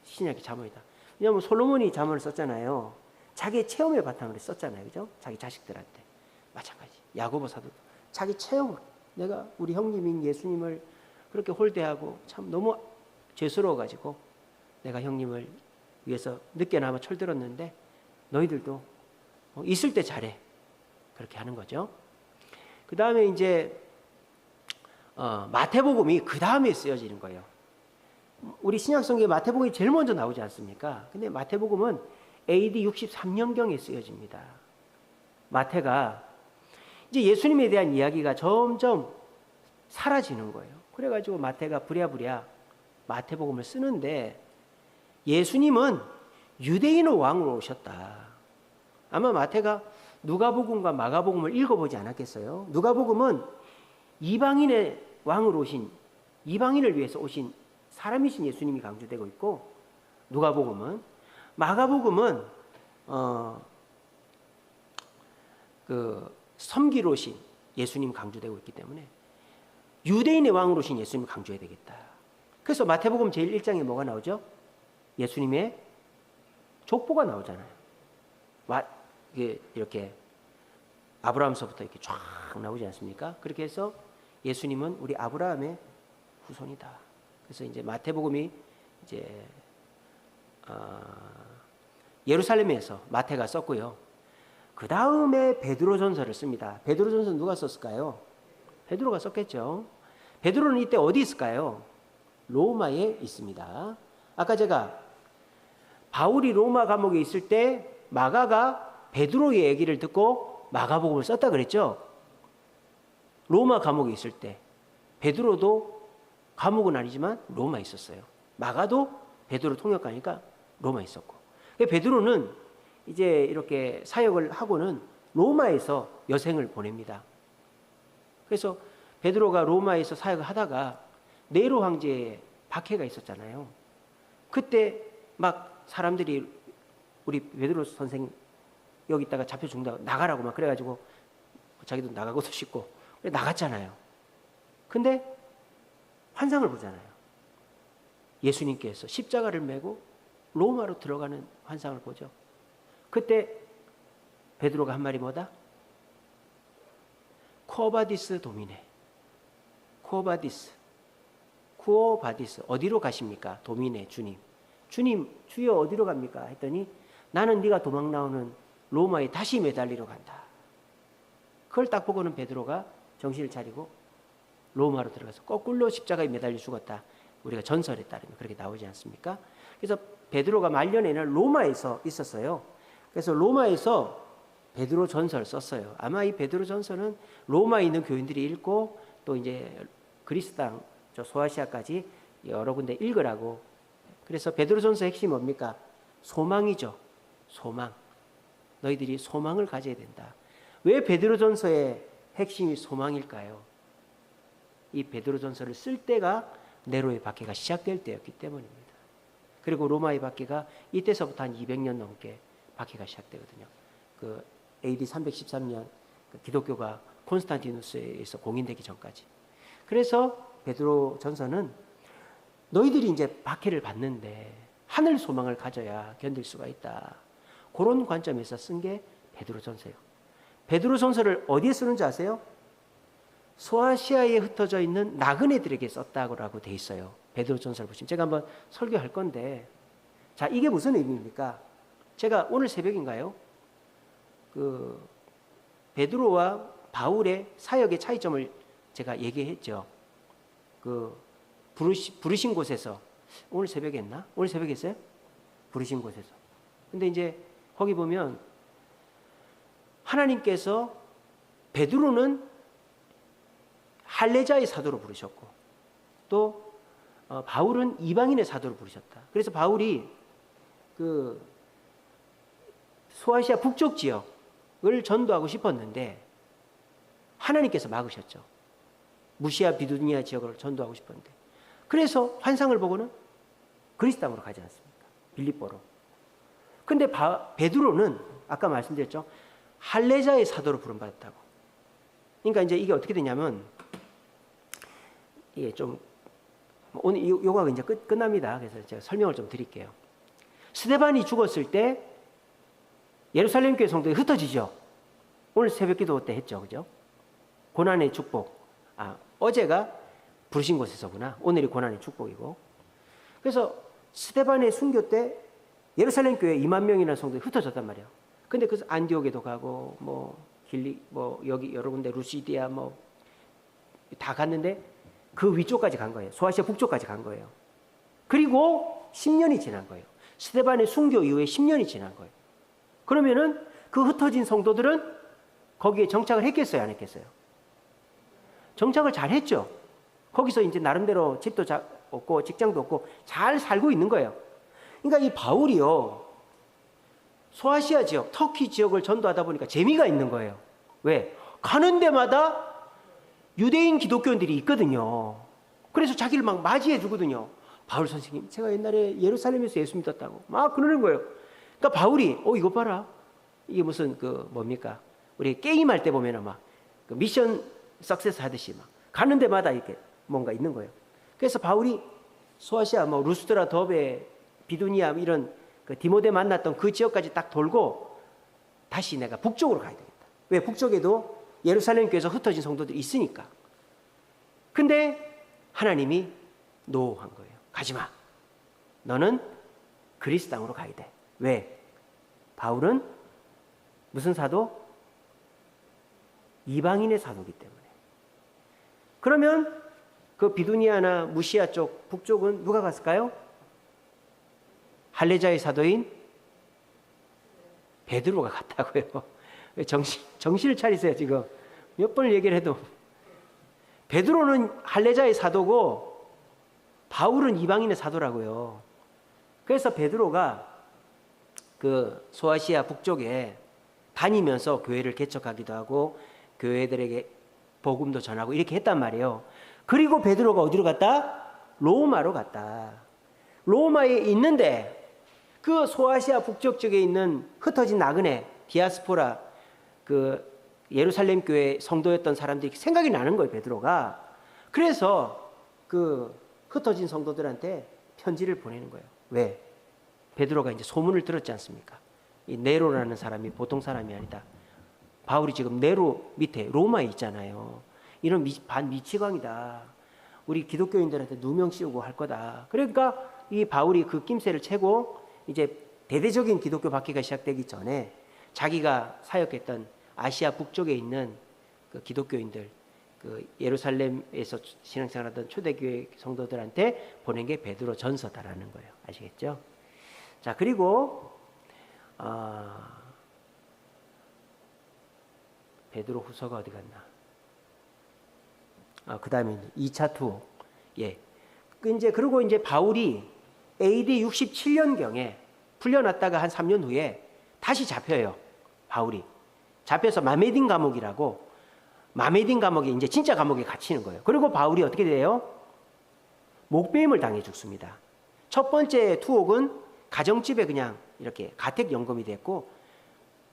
신약의 잠언이다. 왜냐하면 솔로몬이 잠언을 썼잖아요. 자기의 체험의 바탕으로 썼잖아요. 그죠? 자기 자식들한테. 마찬가지. 야고보서도 자기 체험으로, 내가 우리 형님인 예수님을 그렇게 홀대하고 참 너무 죄스러워가지고 내가 형님을 위해서 늦게나마 철들었는데 너희들도 있을 때 잘해. 그렇게 하는 거죠. 그 다음에 이제 마태복음이 그 다음에 쓰여지는 거예요. 우리 신약성경에 마태복음이 제일 먼저 나오지 않습니까? 근데 마태복음은 AD 63년경에 쓰여집니다. 마태가 이제 예수님에 대한 이야기가 점점 사라지는 거예요. 그래가지고 마태가 부랴부랴 마태복음을 쓰는데, 예수님은 유대인의 왕으로 오셨다. 아마 마태가 누가복음과 마가복음을 읽어보지 않았겠어요? 누가복음은 이방인의 왕으로 오신, 이방인을 위해서 오신 사람이신 예수님이 강조되고 있고, 누가복음은, 마가복음은 섬기러 오신 예수님 강조되고 있기 때문에 유대인의 왕으로 오신 예수님을 강조해야 되겠다. 그래서 마태복음 제일 1장에 뭐가 나오죠? 예수님의 족보가 나오잖아요. 이렇게 아브라함서부터 이렇게 쫙 나오지 않습니까? 그렇게 해서 예수님은 우리 아브라함의 후손이다. 그래서 이제 마태복음이 이제 예루살렘에서 마태가 썼고요. 그 다음에 베드로전서를 씁니다. 베드로전서는 누가 썼을까요? 베드로가 썼겠죠. 베드로는 이때 어디 있을까요? 로마에 있습니다. 아까 제가 바울이 로마 감옥에 있을 때 마가가 베드로의 얘기를 듣고 마가복음을 썼다 그랬죠. 로마 감옥에 있을 때 베드로도 감옥은 아니지만 로마에 있었어요. 마가도 베드로 통역하니까 로마에 있었고, 베드로는 이제 이렇게 사역을 하고는 로마에서 여생을 보냅니다. 그래서 베드로가 로마에서 사역을 하다가 네로 황제의 박해가 있었잖아요. 그때 막 사람들이 우리 베드로 선생 여기 있다가 잡혀 죽는다고 나가라고 막 그래가지고 자기도 나가고도 싶고 나갔잖아요. 근데 환상을 보잖아요. 예수님께서 십자가를 메고 로마로 들어가는 환상을 보죠. 그때 베드로가 한 말이 뭐다? 쿠오바디스 도미네. 쿠오바디스. 쿠오바디스. 어디로 가십니까? 도미네, 주님. 주님, 주여 어디로 갑니까? 했더니 나는 네가 도망 나오는 로마에 다시 매달리러 간다. 그걸 딱 보고는 베드로가 정신을 차리고 로마로 들어가서 거꾸로 십자가에 매달려 죽었다. 우리가 전설에 따르면 그렇게 나오지 않습니까? 그래서 베드로가 말년에는 로마에서 있었어요. 그래서 로마에서 베드로 전서를 썼어요. 아마 이 베드로 전서는 로마에 있는 교인들이 읽고 또 이제 그리스 땅, 저 소아시아까지 여러 군데 읽으라고. 그래서 베드로 전서의 핵심이 뭡니까? 소망이죠. 소망. 너희들이 소망을 가져야 된다. 왜 베드로 전서의 핵심이 소망일까요? 이 베드로 전서를 쓸 때가 네로의 박해가 시작될 때였기 때문입니다. 그리고 로마의 박해가 이때서부터 한 200년 넘게 박해가 시작되거든요. 그 AD 313년 그 기독교가 콘스탄티누스에서 공인되기 전까지. 그래서 베드로 전서는 너희들이 이제 박해를 받는데 하늘 소망을 가져야 견딜 수가 있다. 그런 관점에서 쓴 게 베드로 전서예요. 베드로 전서를 어디에 쓰는지 아세요? 소아시아에 흩어져 있는 나그네들에게 썼다고 돼 있어요. 베드로 전서를 보시면 제가 한번 설교할 건데, 자, 이게 무슨 의미입니까? 제가 오늘 새벽인가요? 그 베드로와 바울의 사역의 차이점을 제가 얘기했죠. 그 부르신 곳에서, 오늘 새벽에 했나? 오늘 새벽에 했어요? 부르신 곳에서. 근데 이제 거기 보면 하나님께서 베드로는 할례자의 사도로 부르셨고 또 바울은 이방인의 사도로 부르셨다. 그래서 바울이 그 소아시아 북쪽 지역에 전도하고 싶었는데 하나님께서 막으셨죠. 무시아 비두니아 지역을 전도하고 싶었는데, 그래서 환상을 보고는 그리스 땅으로 가지 않습니까? 빌립보로. 근데 베드로는 아까 말씀드렸죠. 할례자의 사도로 부름받았다고. 그러니까 이제 이게 어떻게 되냐면, 이게 좀 오늘 요가가 이제 끝납니다. 그래서 제가 설명을 좀 드릴게요. 스데반이 죽었을 때 예루살렘 교회 성도에 흩어지죠. 오늘 새벽기도 때 했죠, 그죠? 고난의 축복. 어제가 부르신 곳에서구나. 오늘이 고난의 축복이고. 그래서 스데반의 순교 때 예루살렘 교회 2만 명이나 성도에 흩어졌단 말이에요. 근데 그래서 안디옥에도 가고 여기 여러 군데 루시디아 다 갔는데 그 위쪽까지 간 거예요. 소아시아 북쪽까지 간 거예요. 그리고 10년이 지난 거예요. 스데반의 순교 이후에 10년이 지난 거예요. 그러면은 그 흩어진 성도들은 거기에 정착을 했겠어요, 안 했겠어요? 정착을 잘 했죠. 거기서 이제 나름대로 집도 없고 직장도 없고 잘 살고 있는 거예요. 그러니까 이 바울이요, 소아시아 지역, 터키 지역을 전도하다 보니까 재미가 있는 거예요. 왜? 가는 데마다 유대인 기독교인들이 있거든요. 그래서 자기를 막 맞이해 주거든요. 바울 선생님, 제가 옛날에 예루살렘에서 예수 믿었다고 막 그러는 거예요. 그러니까 바울이 이거 봐라, 이게 무슨 뭡니까? 우리 게임할 때 보면은 막 미션 석세스 하듯이 막 가는 데마다 이렇게 뭔가 있는 거예요. 그래서 바울이 소아시아 루스드라, 더베, 비두니아 이런 디모데 만났던 그 지역까지 딱 돌고 다시 내가 북쪽으로 가야 되겠다. 왜? 북쪽에도 예루살렘 교회에서 흩어진 성도들이 있으니까. 근데 하나님이 노한 거예요. 가지마. 너는 그리스 땅으로 가야 돼. 왜? 바울은 무슨 사도? 이방인의 사도이기 때문에. 그러면 그 비두니아나 무시아 쪽 북쪽은 누가 갔을까요? 할례자의 사도인 베드로가 갔다고요. 정신을 차리세요. 지금 몇 번을 얘기를 해도. 베드로는 할례자의 사도고 바울은 이방인의 사도라고요. 그래서 베드로가 그 소아시아 북쪽에 다니면서 교회를 개척하기도 하고 교회들에게 복음도 전하고 이렇게 했단 말이에요. 그리고 베드로가 어디로 갔다? 로마로 갔다. 로마에 있는데 그 소아시아 북쪽 쪽에 있는 흩어진 나그네 디아스포라, 그 예루살렘 교회 성도였던 사람들이 생각이 나는 거예요, 베드로가. 그래서 그 흩어진 성도들한테 편지를 보내는 거예요. 왜? 베드로가 이제 소문을 들었지 않습니까? 이 네로라는 사람이 보통 사람이 아니다. 바울이 지금 네로 밑에 로마에 있잖아요. 이런 반미치광이다. 우리 기독교인들한테 누명 씌우고 할 거다. 그러니까 이 바울이 그 낌새를 채고 이제 대대적인 기독교 박해가 시작되기 전에 자기가 사역했던 아시아 북쪽에 있는 그 기독교인들, 그 예루살렘에서 신앙생활하던 초대교회 성도들한테 보낸 게 베드로 전서다라는 거예요. 아시겠죠? 자, 그리고 베드로 후서가 어디 갔나? 그 다음에 2차 투옥. 예. 그리고 이제 바울이 AD 67년경에 풀려났다가 한 3년 후에 다시 잡혀요. 바울이. 잡혀서 마메딘 감옥이라고, 마메딘 감옥에 이제 진짜 감옥에 갇히는 거예요. 그리고 바울이 어떻게 돼요? 목배임을 당해 죽습니다. 첫 번째 투옥은 가정집에 그냥 이렇게 가택연금이 됐고,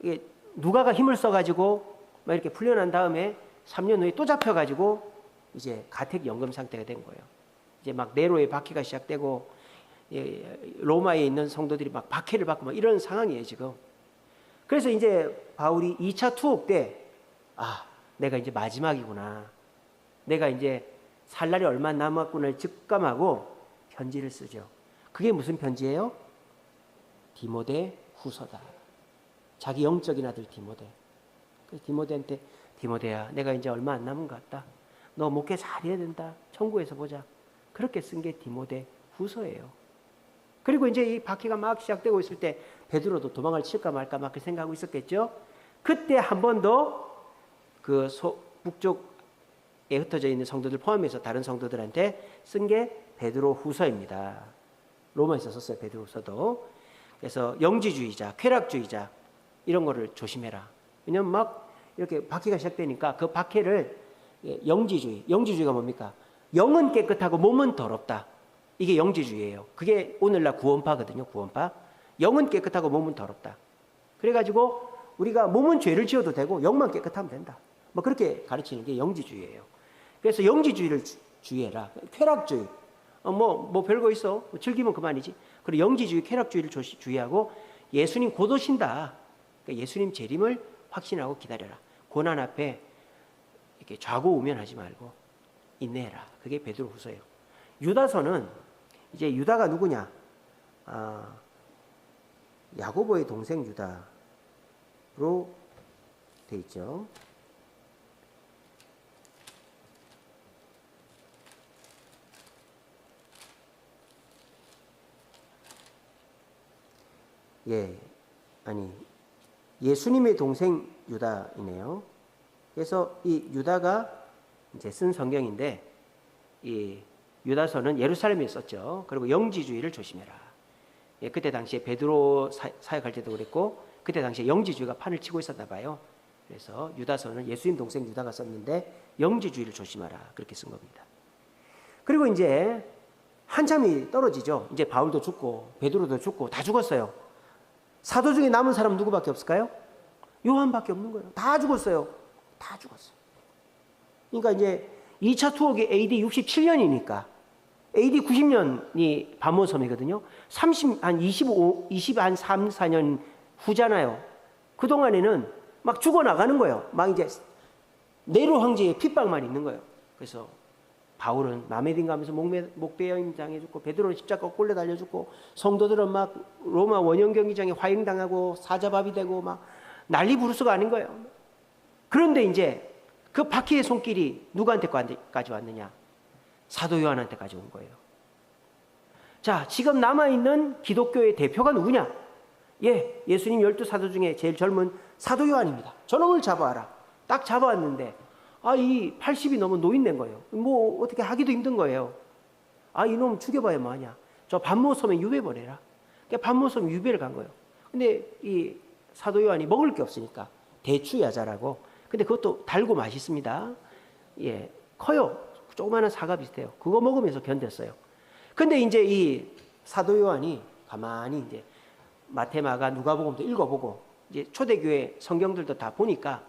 이게 누가가 힘을 써가지고 막 이렇게 풀려난 다음에 3년 후에 또 잡혀가지고 이제 가택연금 상태가 된 거예요. 이제 막 네로의 박해가 시작되고 로마에 있는 성도들이 막 박해를 받고 막 이런 상황이에요, 지금. 그래서 이제 바울이 2차 투옥 때 내가 이제 마지막이구나. 내가 이제 살 날이 얼마 남았구나를 직감하고 편지를 쓰죠. 그게 무슨 편지예요? 디모데 후서다. 자기 영적인 아들 디모데. 디모데한테, 디모데야, 내가 이제 얼마 안 남은 것 같다. 너 목회 잘해야 된다. 천국에서 보자. 그렇게 쓴 게 디모데 후서예요. 그리고 이제 이 박해가 막 시작되고 있을 때 베드로도 도망을 칠까 말까 막 생각하고 있었겠죠. 그때 한 번 더 그 북쪽에 흩어져 있는 성도들 포함해서 다른 성도들한테 쓴 게 베드로 후서입니다. 로마에서 썼어요, 베드로 후서도. 그래서 영지주의자, 쾌락주의자 이런 거를 조심해라. 왜냐면 막 이렇게 박해가 시작되니까 그 박해를 영지주의가 뭡니까? 영은 깨끗하고 몸은 더럽다. 이게 영지주의예요. 그게 오늘날 구원파거든요. 구원파. 영은 깨끗하고 몸은 더럽다. 그래가지고 우리가 몸은 죄를 지어도 되고 영만 깨끗하면 된다. 뭐 그렇게 가르치는 게 영지주의예요. 그래서 영지주의를 주의해라. 쾌락주의. 뭐 별거 있어. 뭐 즐기면 그만이지. 그리고 영지주의, 쾌락주의를 주의하고 예수님 곧 오신다. 그러니까 예수님 재림을 확신하고 기다려라. 고난 앞에 이렇게 좌고우면하지 말고 인내해라. 그게 베드로후서예요. 유다서는 이제 유다가 누구냐? 야고보의 동생 유다로 돼 있죠. 예수님의 동생 유다이네요. 그래서 이 유다가 이제 쓴 성경인데, 이 유다서는 예루살렘에 썼죠. 그리고 영지주의를 조심해라. 그때 당시에 베드로 사역할 때도 그랬고, 그때 당시에 영지주의가 판을 치고 있었나 봐요. 그래서 유다서는 예수님 동생 유다가 썼는데 영지주의를 조심하라 그렇게 쓴 겁니다. 그리고 이제 한참이 떨어지죠. 이제 바울도 죽고 베드로도 죽고 다 죽었어요. 사도 중에 남은 사람 누구밖에 없을까요? 요한밖에 없는 거예요. 다 죽었어요. 다 죽었어요. 그러니까 이제 2차 투옥이 AD 67년이니까 AD 90년이 반모섬이거든요. 3, 4년 후잖아요. 그동안에는 막 죽어나가는 거예요. 막 이제 네로 황제의 핍박만 있는 거예요. 그래서 바울은 마메딘 가면서 목베어임 당해 죽고, 베드로는 십자가 꼴려 달려 죽고, 성도들은 막 로마 원형 경기장에 화형당하고 사자밥이 되고 막 난리 부르스가 아닌 거예요. 그런데 이제 그 박해의 손길이 누구한테까지 왔느냐? 사도 요한한테까지 온 거예요. 자, 지금 남아있는 기독교의 대표가 누구냐? 예수님 12사도 중에 제일 젊은 사도 요한입니다. 저놈을 잡아와라. 딱 잡아왔는데 이 80이 넘은 노인된 거예요. 뭐 어떻게 하기도 힘든 거예요. 이놈 죽여봐야 뭐하냐. 저 반모섬에 유배 보내라. 그러니까 반모섬 유배를 간 거예요. 근데 이 사도 요한이 먹을 게 없으니까 대추야자라고. 근데 그것도 달고 맛있습니다. 커요. 조그마한 사과 비슷해요. 그거 먹으면서 견뎠어요. 근데 이제 이 사도 요한이 가만히 이제 마태마가 누가복음도 읽어보고 이제 초대교회 성경들도 다 보니까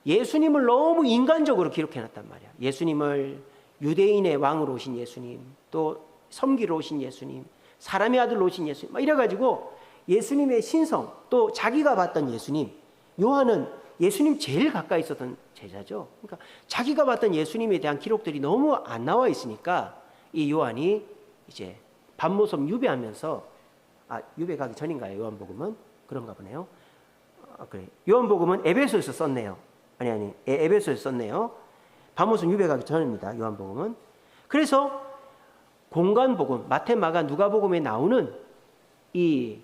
예수님을 너무 인간적으로 기록해놨단 말이야. 예수님을 유대인의 왕으로 오신 예수님, 또 섬기러 오신 예수님, 사람의 아들로 오신 예수님, 막 이래가지고 예수님의 신성, 또 자기가 봤던 예수님, 요한은 예수님 제일 가까이 있었던 제자죠. 그러니까 자기가 봤던 예수님에 대한 기록들이 너무 안 나와 있으니까 이 요한이 이제 반모섬 유배하면서, 유배 가기 전인가요? 요한복음은? 그런가 보네요. 그래. 요한복음은 에베소에서 썼네요. 에베소에서 썼네요. 반모섬 유배 가기 전입니다. 요한복음은. 그래서 공간복음, 마태, 마가, 누가복음에 나오는 이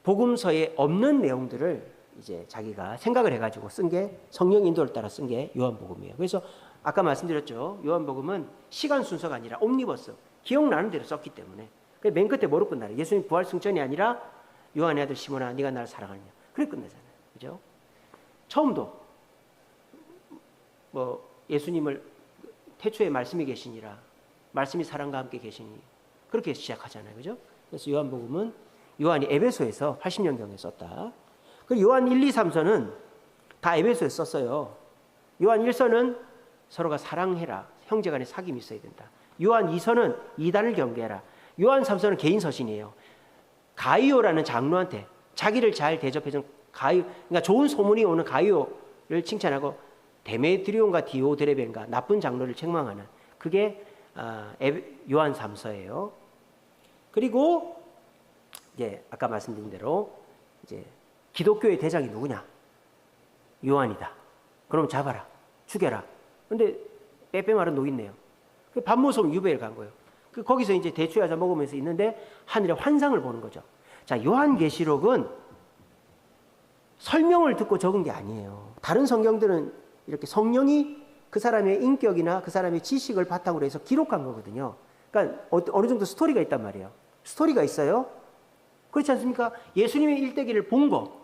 복음서에 없는 내용들을 이제 자기가 생각을 해가지고 쓴 게, 성령 인도를 따라 쓴 게 요한복음이에요. 그래서 아까 말씀드렸죠. 요한복음은 시간 순서가 아니라 옴니버스, 기억나는 대로 썼기 때문에. 맨 끝에 뭐로 끝나요? 예수님 부활 승천이 아니라 요한의 아들 시몬아, 네가 나를 사랑하느냐. 그래 끝내잖아요. 그죠? 처음도 뭐 예수님을 태초에 말씀이 계시니라, 말씀이 사랑과 함께 계시니, 그렇게 시작하잖아요. 그죠? 그래서 요한복음은 요한이 에베소에서 80년경에 썼다. 그리고 요한 1, 2, 3서는 다 에베소에서 썼어요. 요한 1서는 서로가 사랑해라, 형제간에 사귐이 있어야 된다. 요한 2서는 이단을 경계해라. 요한 3서는 개인 서신이에요. 가이오라는 장로한테 자기를 잘 대접해준 가이오, 그러니까 좋은 소문이 오는 가이오를 칭찬하고 데메드리온과 디오드레벤과 나쁜 장로를 책망하는, 그게 요한 3서예요. 그리고 이제 아까 말씀드린 대로 이제 기독교의 대장이 누구냐? 요한이다. 그럼 잡아라, 죽여라. 근데 빼빼 마른 노인네요. 반모섬 유배를 간 거예요. 거기서 이제 대추야자 먹으면서 있는데 하늘의 환상을 보는 거죠. 자, 요한계시록은 설명을 듣고 적은 게 아니에요. 다른 성경들은 이렇게 성령이 그 사람의 인격이나 그 사람의 지식을 바탕으로 해서 기록한 거거든요. 그러니까 어느 정도 스토리가 있단 말이에요. 스토리가 있어요. 그렇지 않습니까? 예수님의 일대기를 본 거,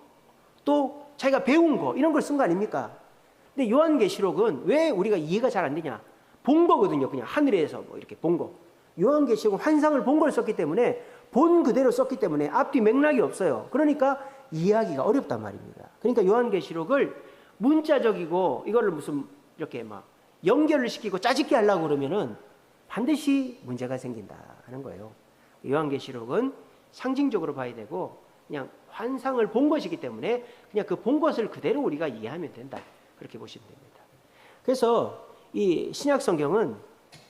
또 자기가 배운 거 이런 걸 쓴 거 아닙니까? 근데 요한계시록은 왜 우리가 이해가 잘 안 되냐? 본 거거든요. 그냥 하늘에서 뭐 이렇게 본 거. 요한계시록은 환상을 본 걸 썼기 때문에 본 그대로 썼기 때문에 앞뒤 맥락이 없어요. 그러니까 이해하기가 어렵단 말입니다. 그러니까 요한계시록을 문자적이고 이거를 무슨 이렇게 막 연결을 시키고 짜집기 하려고 그러면은 반드시 문제가 생긴다는 거예요. 요한계시록은 상징적으로 봐야 되고 그냥 환상을 본 것이기 때문에 그냥 그 본 것을 그대로 우리가 이해하면 된다. 그렇게 보시면 됩니다. 그래서 이 신약 성경은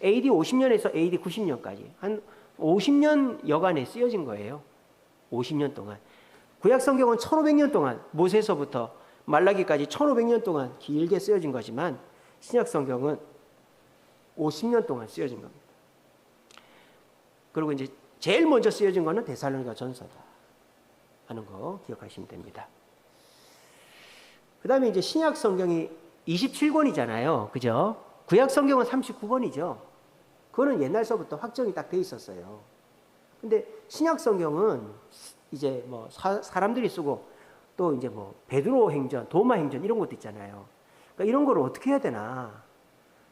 AD 50년에서 AD 90년까지 한 50년 여간에 쓰여진 거예요. 50년 동안. 구약 성경은 1500년 동안 모세서부터 말라기까지 1500년 동안 길게 쓰여진 거지만 신약 성경은 50년 동안 쓰여진 겁니다. 그리고 이제 제일 먼저 쓰여진 거는 데살로니가 전서다 하는 거 기억하시면 됩니다. 그 다음에 이제 신약 성경이 27권이잖아요. 그죠? 구약 성경은 39권이죠. 그거는 옛날서부터 확정이 딱 돼 있었어요. 근데 신약 성경은 이제 뭐 사람들이 쓰고 또 이제 뭐 베드로 행전, 도마 행전 이런 것도 있잖아요. 그러니까 이런 걸 어떻게 해야 되나.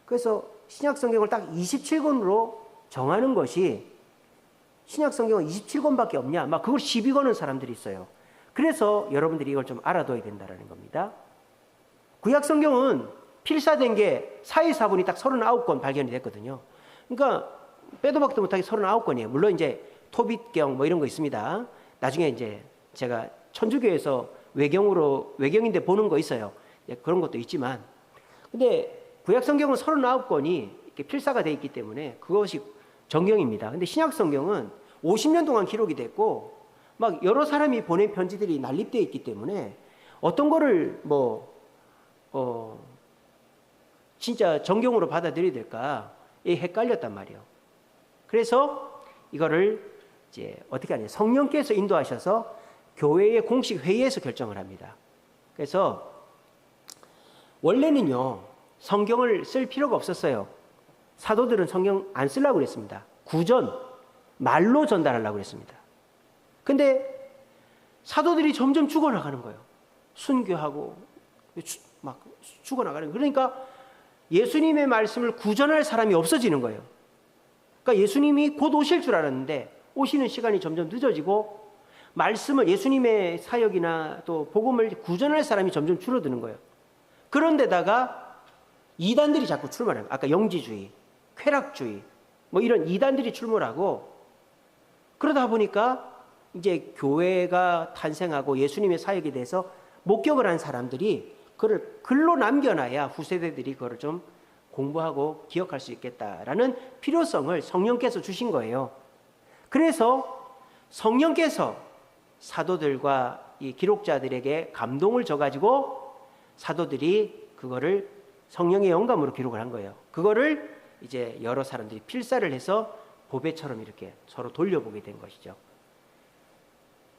그래서 신약 성경을 딱 27권으로 정하는 것이 신약 성경은 27권밖에 없냐? 막 그걸 시비 거는 사람들이 있어요. 그래서 여러분들이 이걸 좀 알아둬야 된다는 겁니다. 구약 성경은 필사된 게 사회사본이 딱 39권 발견이 됐거든요. 그러니까 빼도 박도 못하게 39권이에요. 물론 이제 토빗경 뭐 이런 거 있습니다. 나중에 이제 제가 천주교에서 외경인데 보는 거 있어요. 그런 것도 있지만. 근데 구약 성경은 39권이 이렇게 필사가 되어 있기 때문에 그것이 정경입니다. 근데 신약 성경은 50년 동안 기록이 됐고 막 여러 사람이 보낸 편지들이 난립되어 있기 때문에 어떤 거를 진짜 정경으로 받아들여야 될까 헷갈렸단 말이에요. 그래서 이거를 이제 어떻게 하냐, 성령께서 인도하셔서 교회의 공식 회의에서 결정을 합니다. 그래서 원래는요 성경을 쓸 필요가 없었어요. 사도들은 성경 안 쓰려고 그랬습니다. 구전, 말로 전달하려고 그랬습니다. 근데 사도들이 점점 죽어나가는 거예요. 순교하고 막 죽어나가는 거예요. 그러니까 예수님의 말씀을 구전할 사람이 없어지는 거예요. 그러니까 예수님이 곧 오실 줄 알았는데 오시는 시간이 점점 늦어지고 말씀을, 예수님의 사역이나 또 복음을 구전할 사람이 점점 줄어드는 거예요. 그런데다가 이단들이 자꾸 출몰해요. 아까 영지주의, 쾌락주의 뭐 이런 이단들이 출몰하고 그러다 보니까 이제 교회가 탄생하고 예수님의 사역에 대해서 목격을 한 사람들이 그걸 글로 남겨놔야 후세대들이 그거를 좀 공부하고 기억할 수 있겠다라는 필요성을 성령께서 주신 거예요. 그래서 성령께서 사도들과 이 기록자들에게 감동을 줘가지고 사도들이 그거를 성령의 영감으로 기록을 한 거예요. 그거를 이제 여러 사람들이 필사를 해서 보배처럼 이렇게 서로 돌려보게 된 것이죠.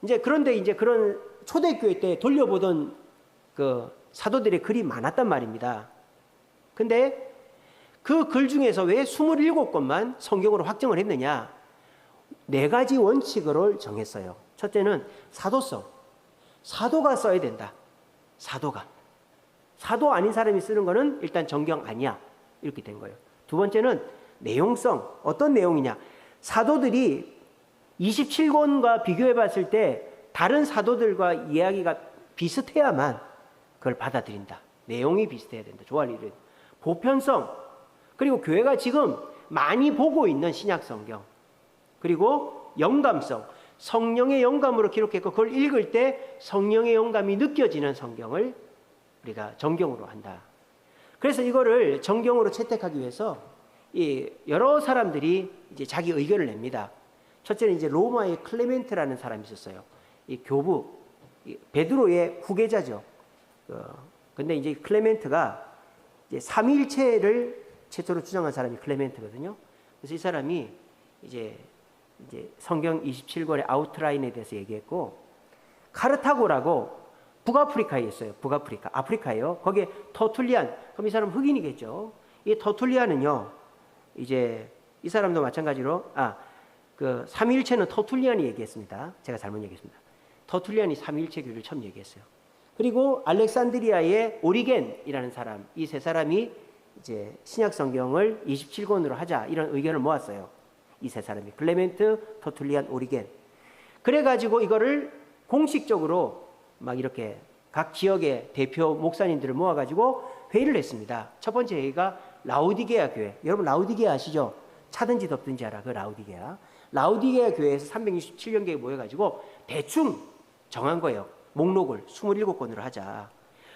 이제 그런데 이제 그런 초대교회 때 돌려보던 그 사도들의 글이 많았단 말입니다. 근데 그 글 중에서 왜 27권만 성경으로 확정을 했느냐? 4가지 원칙을 정했어요. 첫째는 사도성. 사도가 써야 된다. 사도가. 사도 아닌 사람이 쓰는 거는 일단 정경 아니야. 이렇게 된 거예요. 두 번째는 내용성. 어떤 내용이냐? 사도들이 27권과 비교해 봤을 때 다른 사도들과 이야기가 비슷해야만 그걸 받아들인다. 내용이 비슷해야 된다. 좋아할 일은. 보편성. 그리고 교회가 지금 많이 보고 있는 신약 성경. 그리고 영감성. 성령의 영감으로 기록했고 그걸 읽을 때 성령의 영감이 느껴지는 성경을 우리가 정경으로 한다. 그래서 이거를 정경으로 채택하기 위해서 이 여러 사람들이 이제 자기 의견을 냅니다. 첫째는 이제 로마의 클레멘트라는 사람이 있었어요. 이 교부, 베드로의 후계자죠. 근데 이제 클레멘트가 이제 삼위일체를 최초로 주장한 사람이 클레멘트거든요. 그래서 이 사람이 이제 성경 27권의 아웃라인에 대해서 얘기했고, 카르타고라고 북아프리카에 있어요. 북아프리카, 아프리카예요. 거기에 터툴리안, 그럼 이 사람 흑인이겠죠. 이 터툴리안은요, 이제 이 사람도 마찬가지로 그 삼위일체는 터툴리안이 얘기했습니다. 제가 잘못 얘기했습니다. 터툴리안이 삼위일체 교리를 처음 얘기했어요. 그리고 알렉산드리아의 오리겐이라는 사람, 이 세 사람이 이제 신약 성경을 27권으로 하자 이런 의견을 모았어요. 이 세 사람이 클레멘트, 터툴리안, 오리겐. 그래가지고 이거를 공식적으로 막 이렇게 각 지역의 대표 목사님들을 모아가지고 회의를 했습니다. 첫 번째 회의가 라오디게아 교회. 여러분 라오디게아 아시죠? 차든지 덥든지 알아. 그 라오디게아. 라오디게아 교회에서 367명객이 모여가지고 대충 정한 거예요. 목록을 27권으로 하자.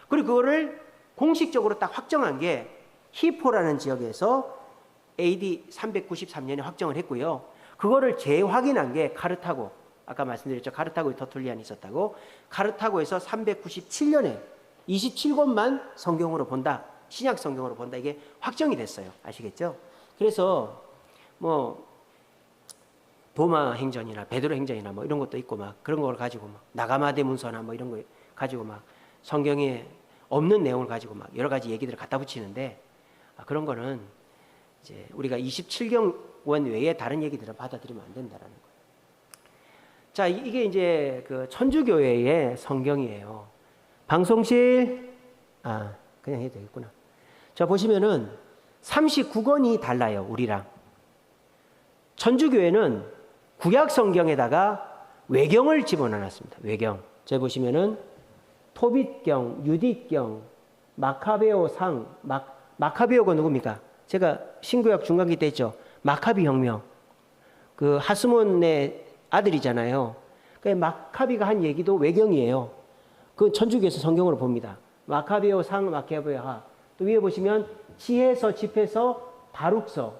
그리고 그거를 공식적으로 딱 확정한 게 히포라는 지역에서 AD 393년에 확정을 했고요. 그거를 재확인한 게 카르타고, 아까 말씀드렸죠. 카르타고에 터툴리안이 있었다고. 카르타고에서 397년에 27권만 성경으로 본다. 신약 성경으로 본다. 이게 확정이 됐어요. 아시겠죠? 그래서 뭐 도마 행전이나 베드로 행전이나 뭐 이런 것도 있고 막 그런 걸 가지고 막 나가마대 문서나 뭐 이런 거 가지고 막 성경에 없는 내용을 가지고 막 여러 가지 얘기들을 갖다 붙이는데 그런 거는 이제 우리가 27경원 외에 다른 얘기들을 받아들이면 안 된다라는 거예요. 자, 이게 이제 그 천주교회의 성경이에요. 방송실 그냥 해도 되겠구나. 자, 보시면은 39권이 달라요, 우리랑. 천주교회는 구약 성경에다가 외경을 집어넣었습니다. 외경. 자, 보시면은 토빗경, 유딧경, 마카베오상, 마카베오가 누굽니까? 제가 신구약 중간기 때 했죠. 마카비 혁명. 그 하스몬의 아들이잖아요. 그 마카비가 한 얘기도 외경이에요. 그 천주교에서 성경으로 봅니다. 마카베오상, 마카베오하. 또 위에 보시면 지혜서, 집회서, 바룩서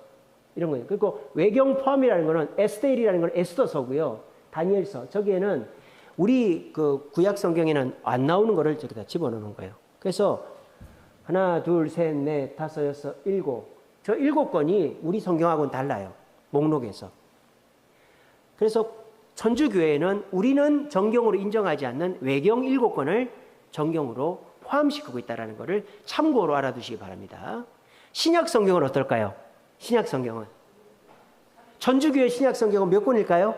이런 거예요. 그리고 외경 포함이라는 거는 에스테일이라는 건 에스더서고요. 다니엘서. 저기에는 우리 그 구약 성경에는 안 나오는 거를 저기다 집어넣는 거예요. 그래서 하나, 둘, 셋, 넷, 다섯, 여섯, 일곱. 저 7권이 우리 성경하고는 달라요. 목록에서. 그래서 천주교회는 우리는 정경으로 인정하지 않는 외경 7권을 정경으로 포함시키고 있다는 것을 참고로 알아두시기 바랍니다. 신약 성경은 어떨까요? 신약 성경은 천주교회 신약 성경은 몇 권일까요?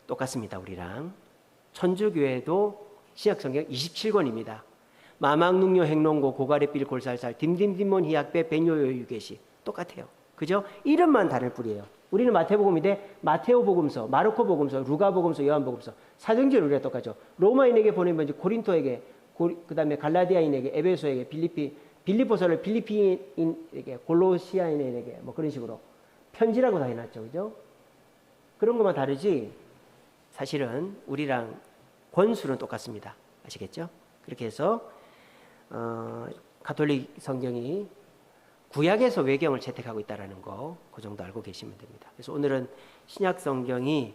똑같습니다. 우리랑 천주교회도 신약 성경 27권입니다. 마망능료 행론고 고가래필 골살살 딤딤딤몬 희약배 베뇨요 유계시 똑같아요. 그죠? 이름만 다를 뿐이에요. 우리는 마태복음인데 마테오복음서, 마르코복음서, 루가복음서, 요한복음서 사정지를 우리가 똑같죠. 로마인에게 보내면 이제 고린토에게, 그 다음에 갈라디아인에게, 에베소에게, 빌립보서를 필리핀에게, 골로시아인에게 뭐 그런 식으로 편지라고 다 해놨죠. 그죠? 그런 것만 다르지 사실은 우리랑 권수는 똑같습니다. 아시겠죠? 그렇게 해서 가톨릭 성경이 구약에서 외경을 채택하고 있다는 거, 그 정도 알고 계시면 됩니다. 그래서 오늘은 신약 성경이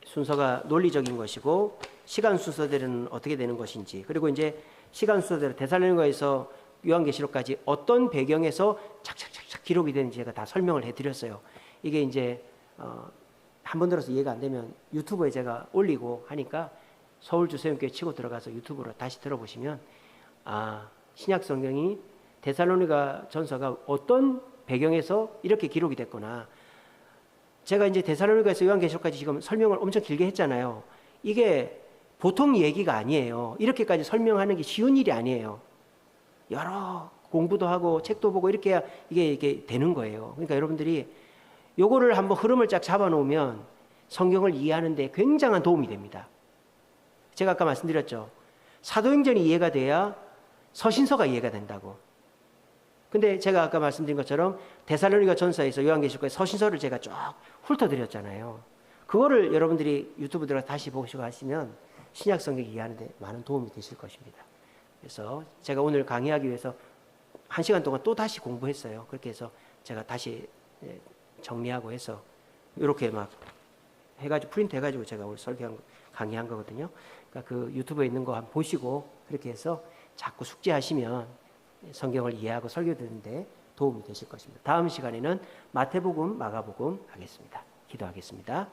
순서가 논리적인 것이고 시간 순서대로는 어떻게 되는 것인지, 그리고 이제 시간 순서대로 데살로니가에서 요한계시록까지 어떤 배경에서 착착착착 기록이 되는지 제가 다 설명을 해드렸어요. 이게 이제 한 번 들어서 이해가 안 되면 유튜브에 제가 올리고 하니까 서울주세훈교회 치고 들어가서 유튜브로 다시 들어보시면 신약 성경이 데살로니가 전서가 어떤 배경에서 이렇게 기록이 됐구나. 제가 이제 데살로니가에서 요한계시록까지 지금 설명을 엄청 길게 했잖아요. 이게 보통 얘기가 아니에요. 이렇게까지 설명하는 게 쉬운 일이 아니에요. 여러 공부도 하고 책도 보고 이렇게 해야 이게 되는 거예요. 그러니까 여러분들이 요거를 한번 흐름을 쫙 잡아놓으면 성경을 이해하는 데 굉장한 도움이 됩니다. 제가 아까 말씀드렸죠. 사도행전이 이해가 돼야 서신서가 이해가 된다고. 근데 제가 아까 말씀드린 것처럼 데살로니가 전서에서 요한계시록까지 서신서를 제가 쫙 훑어드렸잖아요. 그거를 여러분들이 유튜브 들어가 다시 보시고 하시면 신약 성경 이해하는 데 많은 도움이 되실 것입니다. 그래서 제가 오늘 강의하기 위해서 1시간 동안 또 다시 공부했어요. 그렇게 해서 제가 다시 정리하고 해서 이렇게 막 해가지고 프린트 해가지고 제가 오늘 강의한 거거든요. 그러니까 그 유튜브에 있는 거 한번 보시고 그렇게 해서 자꾸 숙지하시면 성경을 이해하고 설교 듣는데 도움이 되실 것입니다. 다음 시간에는 마태복음, 마가복음 하겠습니다. 기도하겠습니다.